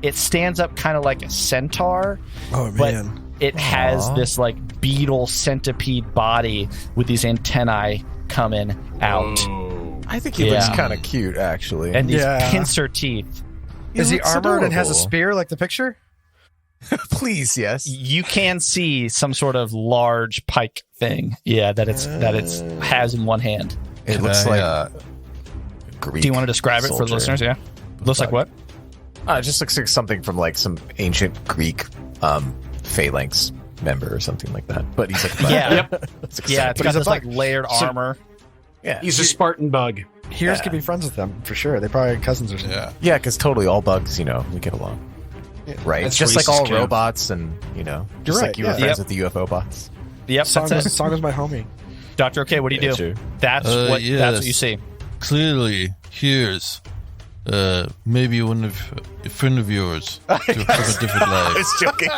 it stands up kind of like a centaur, Oh but man. it has this like beetle centipede body with these antennae coming out, I think he looks kind of cute, actually. and these Yeah. pincer teeth. Is he looks armored and has a adorable. spear like the picture? Please, yes. You can see some sort of large pike thing. Yeah, that it's has in one hand. It Can looks I, like Greek. Do you want to describe it for the soldier. listeners? Yeah, looks like what? It just looks like something from like some ancient Greek phalanx member or something like that. But he's like, Yeah. Yep. it's Yeah, it's But got he's a this like bug. layered armor. yeah, He's a Spartan bug. Heerz could be friends with them for sure. They probably are cousins or something. Yeah. yeah, because totally all bugs, we get along, right? That's Just like racist, all Kev. robots, and just right, like you were yeah. friends Yep. with the UFO bots. Yep, Song that's it. was my homie. Dr. OK, what do you do? True. That's Yes. what you see. Clearly, here's maybe one of a friend of yours from a different I life. was joking.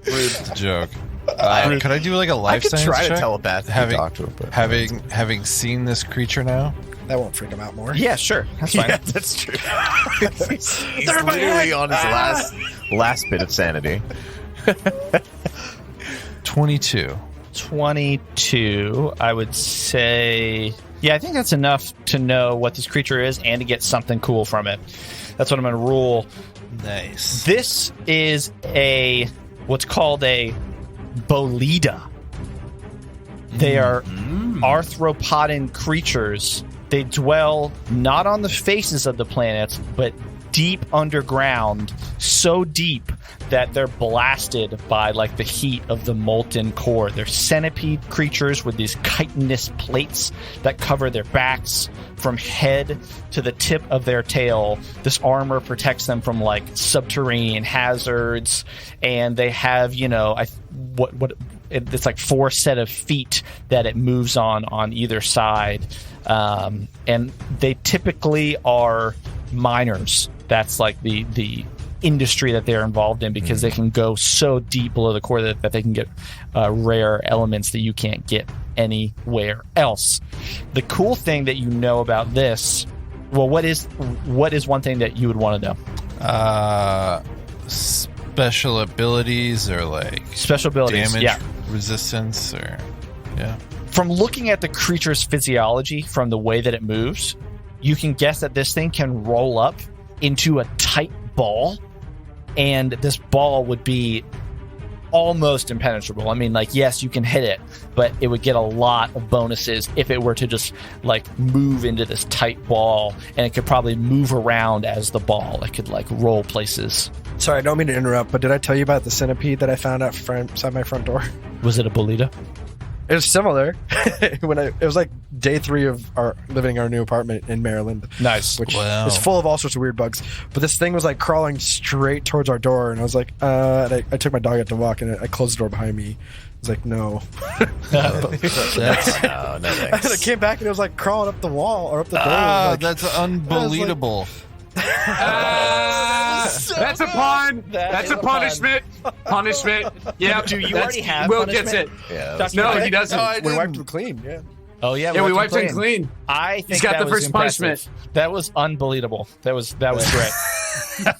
It's a joke. Could I do like a I life could science try check? to telepathically having talk to him, but having seen this creature now. That won't freak him out more. Yeah, sure. That's fine. yeah, that's true. he's literally on his last bit of sanity. 22. 22, I would say. Yeah, I think that's enough to know what this creature is and to get something cool from it. That's what I'm going to rule. Nice. This is what's called a Bolida. They are arthropodan creatures. They dwell not on the faces of the planets, but deep underground, so deep that they're blasted by like the heat of the molten core. They're centipede creatures with these chitinous plates that cover their backs from head to the tip of their tail. This armor protects them from like subterranean hazards, and they have, it's like 4 set of feet that it moves on either side. And they typically are miners. That's like the industry that they're involved in, because they can go so deep below the core that they can get rare elements that you can't get anywhere else. The cool thing that you know about this, well, what is one thing that you would want to know? Special abilities or like Special abilities, damage yeah. resistance or From looking at the creature's physiology, from the way that it moves, you can guess that this thing can roll up into a tight ball, and this ball would be almost impenetrable. I mean, like, yes, you can hit it, but it would get a lot of bonuses if it were to just like move into this tight ball, and it could probably move around as the ball. It could like roll places. Sorry, I don't mean to interrupt, but did I tell you about the centipede that I found outside my front door? Was it a Bolida? It was similar. It was like day 3 of our living in our new apartment in Maryland. Nice. Which Wow. is full of all sorts of weird bugs. But this thing was like crawling straight towards our door, and I was like, and I took my dog out to walk, and I closed the door behind me. I was like, no. that's No, no And I thanks. came back, and it was like crawling up the wall or up the door. like, that's unbelievable. That's a pun. That's is a a pun. punishment. Punishment. Yeah. Do you that's- already have Will punishment? gets it. Yeah, Dr. No, Mike? he doesn't. No, I we didn't. wiped them clean, yeah. Oh yeah, Yeah, we wiped him clean. I think He's got that the was first impressive. punishment. That was unbelievable. That was great. Oh my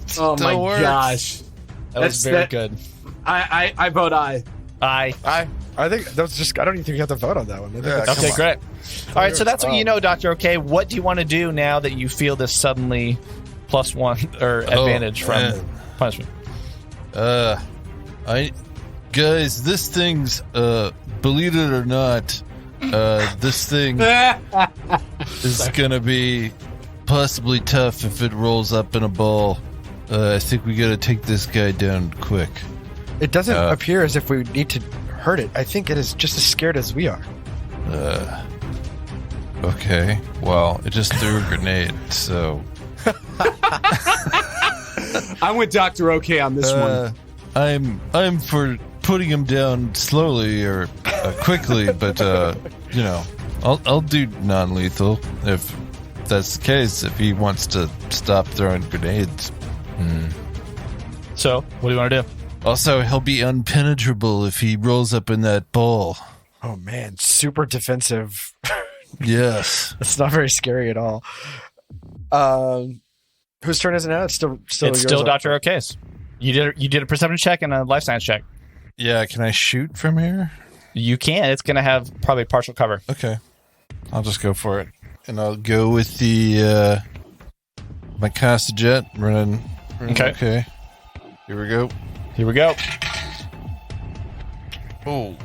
Still works. gosh. That was That's- very that- good. I vote aye. I think that was just, I don't even think you have to vote on that one. I think Yeah, that's- come Okay, on. great. All right, so that's what you know, Dr. OK. What do you want to do now that you feel this suddenly +1 or advantage from yeah. punishment? Guys, this thing's believe it or not, this thing is gonna be possibly tough if it rolls up in a ball. I think we gotta take this guy down quick. It doesn't appear as if we need to hurt it. I think it is just as scared as we are. Okay, well, it just threw a grenade, so I'm with Dr. OK on this one. I'm for putting him down slowly or quickly, but I'll do non-lethal if that's the case. If he wants to stop throwing grenades. So, what do you want to do? Also, he'll be unpenetrable if he rolls up in that ball. Oh man, super defensive. Yes. It's not very scary at all. Whose turn is it now? It's still It's yours. still Dr. O'K's. You did a perception check and a life science check. Yeah, can I shoot from here? You can. It's going to have probably partial cover. Okay. I'll just go for it. And I'll go with the my Casa Jet running. Okay. Here we go. Here we go. Oh,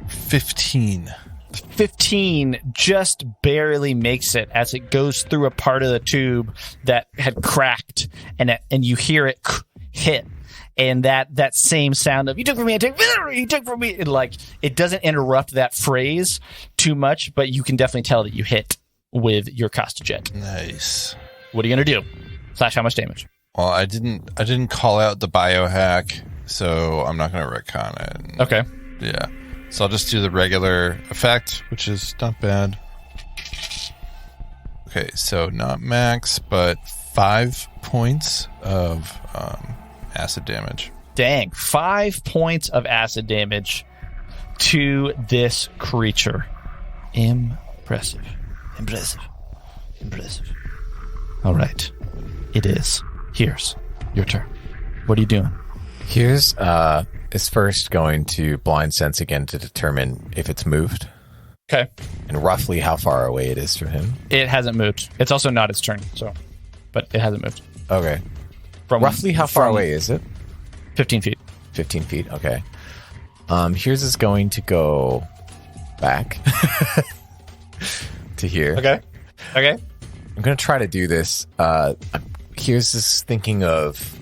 15. 15 just barely makes it as it goes through a part of the tube that had cracked, and you hear it hit, and that same sound of "you took from me, you took from me," and like it doesn't interrupt that phrase too much, but you can definitely tell that you hit with your Costa Jet. Nice. What are you gonna do? / how much damage? Well, I didn't call out the biohack, so I'm not gonna retcon it. Okay. Yeah. So I'll just do the regular effect, which is not bad. Okay, so not max, but 5 points of acid damage. Dang, 5 points of acid damage to this creature. Impressive. All right. It is. Heerz your turn. What are you doing? Heerz is first going to blind sense again to determine if it's moved Okay. and roughly how far away it is from him. It hasn't moved. It's also not its turn, but it hasn't moved. Okay. From Roughly how far away is it? 15 feet. 15 feet. Okay. Heerz is going to go back to here. Okay. I'm going to try to do this. Heerz is thinking of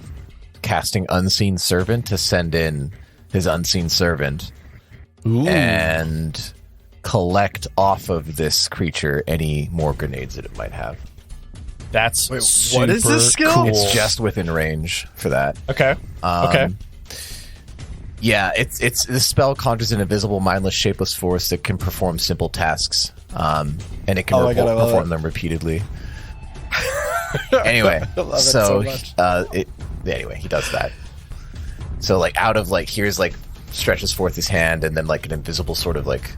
casting Unseen Servant to send in his Unseen Servant and collect off of this creature any more grenades that it might have. That's super what is this skill? cool. It's just within range for that. Okay. Okay. Yeah, it's the spell conjures an invisible, mindless, shapeless force that can perform simple tasks, and it can perform them repeatedly. Anyway, anyway, he does that. So like out of like Heerz like stretches forth his hand, and then like an invisible sort of like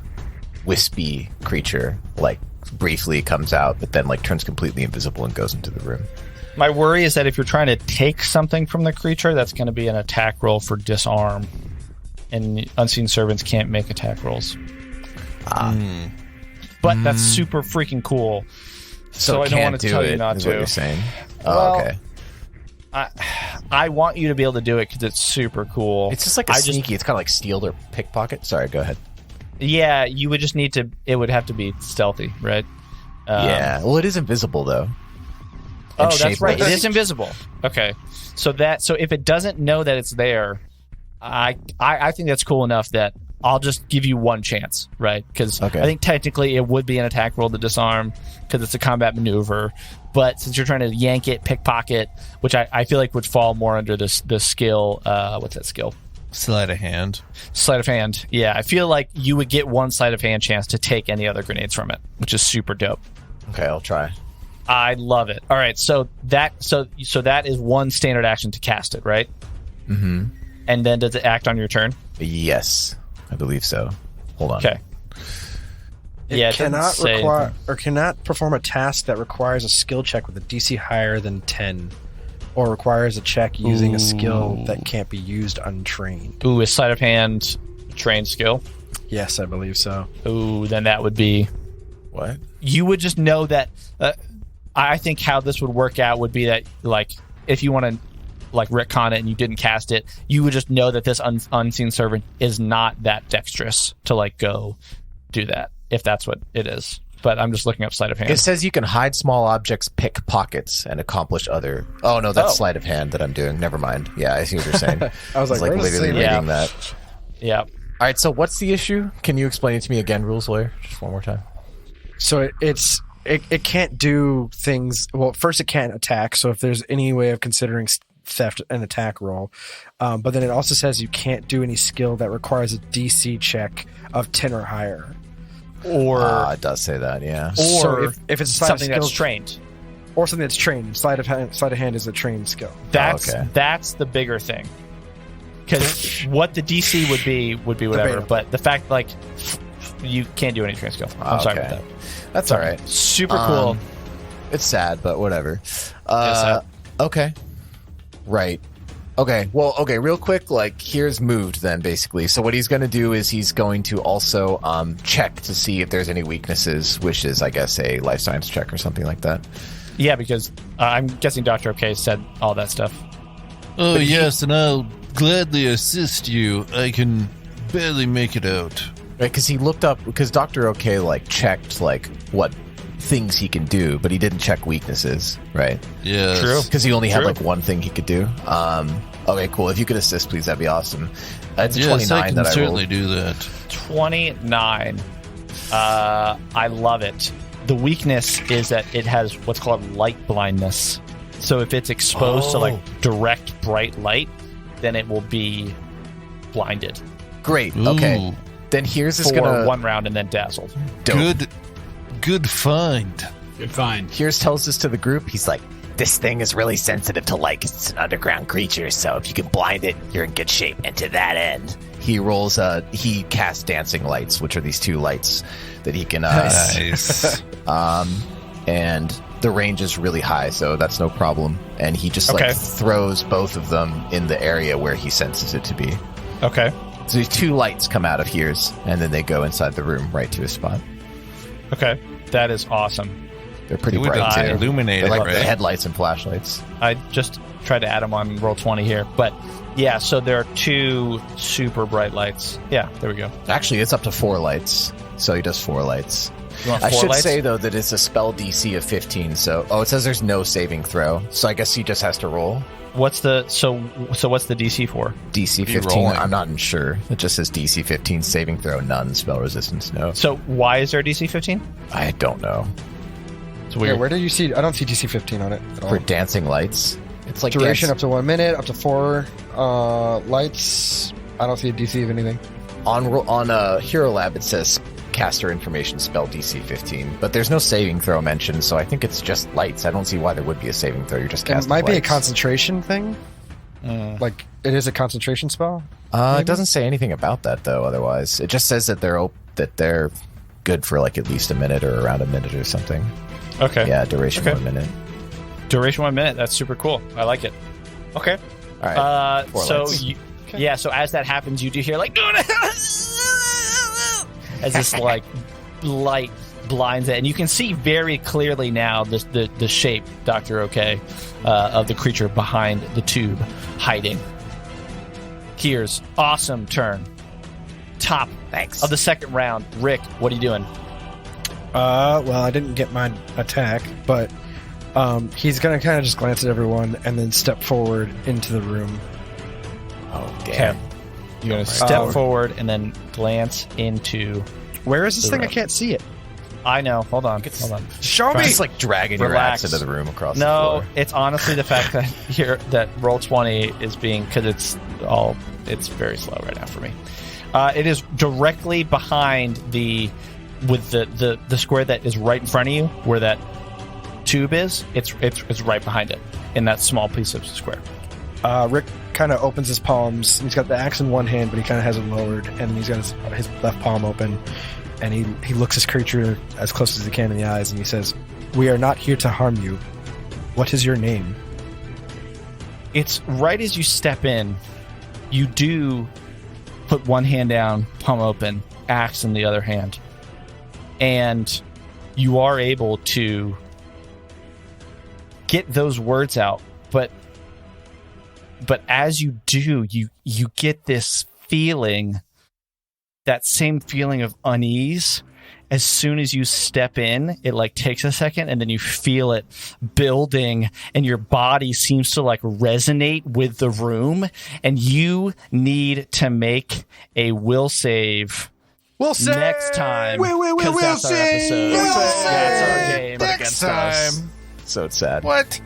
wispy creature like briefly comes out, but then like turns completely invisible and goes into the room. My worry is that if you're trying to take something from the creature, that's going to be an attack roll for disarm, and Unseen Servants can't make attack rolls. But that's super freaking cool. So I don't want to tell you not is to. what you're saying. Well, Okay. I want you to be able to do it because it's super cool. It's just like sneaky. It's kind of like stealed or pickpocket. Sorry, go ahead. Yeah, you would just need to. It would have to be stealthy, right? Yeah. Well, it is invisible though. Oh, And that's right. It shapeless. is invisible. Okay, so if it doesn't know that it's there, I think that's cool enough that I'll just give you one chance, right? Because I think technically it would be an attack roll to disarm because it's a combat maneuver. But since you're trying to yank it, pickpocket, which I feel like would fall more under the skill. What's that skill? Sleight of hand. Sleight of hand. Yeah, I feel like you would get one sleight of hand chance to take any other grenades from it, which is super dope. Okay, I'll try. I love it. All right, so that is one standard action to cast it, right? Mm-hmm. And then does it act on your turn? Yes, I believe so. Hold on. Okay. It cannot require or cannot perform a task that requires a skill check with a DC higher than 10, or requires a check using a skill that can't be used untrained. Ooh, is sleight of hand trained skill? Yes, I believe so. Ooh, then that would be What? You would just know that. I think how this would work out would be that, like, if you want to, like, retcon it and you didn't cast it, you would just know that this unseen servant is not that dexterous to, like, go do that, if that's what it is. But I'm just looking up sleight of hand. It says you can hide small objects, pick pockets, and accomplish other. Oh no, that's sleight of hand that I'm doing. Never mind. Yeah, I see what you're saying. I was like literally reading that. Yeah. All right. So what's the issue? Can you explain it to me again, Rules Lawyer? Just one more time. So it can't do things. Well, first it can't attack. So if there's any way of considering theft an attack roll, but then it also says you can't do any skill that requires a DC check of 10 or higher. Or it does say that, yeah. Or so if it's a something skill, that's trained, or something that's trained. Sleight of hand is a trained skill. That's the bigger thing. Because what the DC would be whatever, but the fact, like, you can't do any trained skill. I'm sorry about that. That's all right. Super cool. It's sad, but whatever. Okay. Right. Okay. Well, okay, real quick, like, Heerz moved then, basically. So what he's going to do is he's going to also check to see if there's any weaknesses, which is, I guess, a life science check or something like that. Yeah, because I'm guessing Dr. OK said all that stuff. Oh, yes, and I'll gladly assist you. I can barely make it out. Right, because he looked up, because Dr. OK, like, checked, like, what things he can do, but he didn't check weaknesses, right? Yes. True. Because he only had, like, one thing he could do. Okay, cool. If you could assist, please, that'd be awesome. It's a 29 I can that I certainly rolled. do that. 29. I love it. The weakness is that it has what's called light blindness. So if it's exposed to like direct bright light, then it will be blinded. Great. Ooh. Okay. Then Heerz is For gonna 1 round and then dazzled. Dope. Good find. Good find. Heerz tells this to the group. He's like, "This thing is really sensitive to light 'cause it's an underground creature. So if you can blind it, you're in good shape." And to that end, he rolls. He casts dancing lights, which are these 2 lights that he can. Nice. And the range is really high, so that's no problem. And he just Okay. like throws both of them in the area where he senses it to be. Okay. So these 2 lights come out of Heerz, and then they go inside the room right to his spot. Okay. That is awesome. They're pretty We bright don't too. illuminate They're it, like right? headlights and flashlights. I just tried to add them on roll 20 here, but yeah. So there are 2 super bright lights. Yeah. There we go. Actually, it's up to 4 lights. So he does 4 lights. You want I 4 should lights? say, though, that it's a spell DC of 15. So, it says there's no saving throw. So I guess he just has to roll. What's the what's the DC for? DC Be 15. rolling. I'm not sure. It just says DC 15, saving throw, none, spell resistance, no. So why is there DC 15? I don't know. It's Yeah, weird. where do you see? I don't see DC 15 on it at all. For dancing lights, it's like Duration dance- up to 1 minute, up to 4 lights. I don't see a DC of anything. on Hero Lab. It says caster information spell DC 15, but there's no saving throw mentioned. So I think it's just lights. I don't see why there would be a saving throw. You're just It casting. might be a lights. concentration thing. Like it is a concentration spell. It doesn't say anything about that though. Otherwise, it just says that they're good for like at least a minute or around a minute or something. Okay. Yeah, duration Okay. 1 minute. Duration 1 minute. That's super cool. I like it. Okay. All right. 4 So lights. yeah. So as that happens, you do hear like as this like light blinds it, and you can see very clearly now the shape, Dr. OK, of the creature behind the tube, hiding. Heerz, awesome turn. Top Thanks. of the second round. Rick, what are you doing? Well, I didn't get my attack, but he's gonna kind of just glance at everyone and then step forward into the room. Oh damn. You're going to step forward and then glance into... Where is this The thing? room. I can't see it. I know. Hold on. Show me. Just like dragging your Relax. axe into the room across the No, floor. it's honestly the fact that roll 20 is being... Because it's very slow right now for me. It is directly behind with the square that is right in front of you, where that tube is. It's right behind it in that small piece of square. Rick kind of opens his palms. He's got the axe in one hand, but he kind of has it lowered, and he's got his left palm open. And he looks his creature as close as he can in the eyes, and he says, "We are not here to harm you. What is your name?" It's right as you step in, you do put one hand down, palm open, axe in the other hand, and you are able to get those words out. But as you do, you get this feeling, that same feeling of unease. As soon as you step in, it like takes a second, and then you feel it building, and your body seems to like resonate with the room, and you need to make a will save. We'll say Next time. We'll 'cause that's our episode. We'll That's our say game. But against us. So it's sad. What?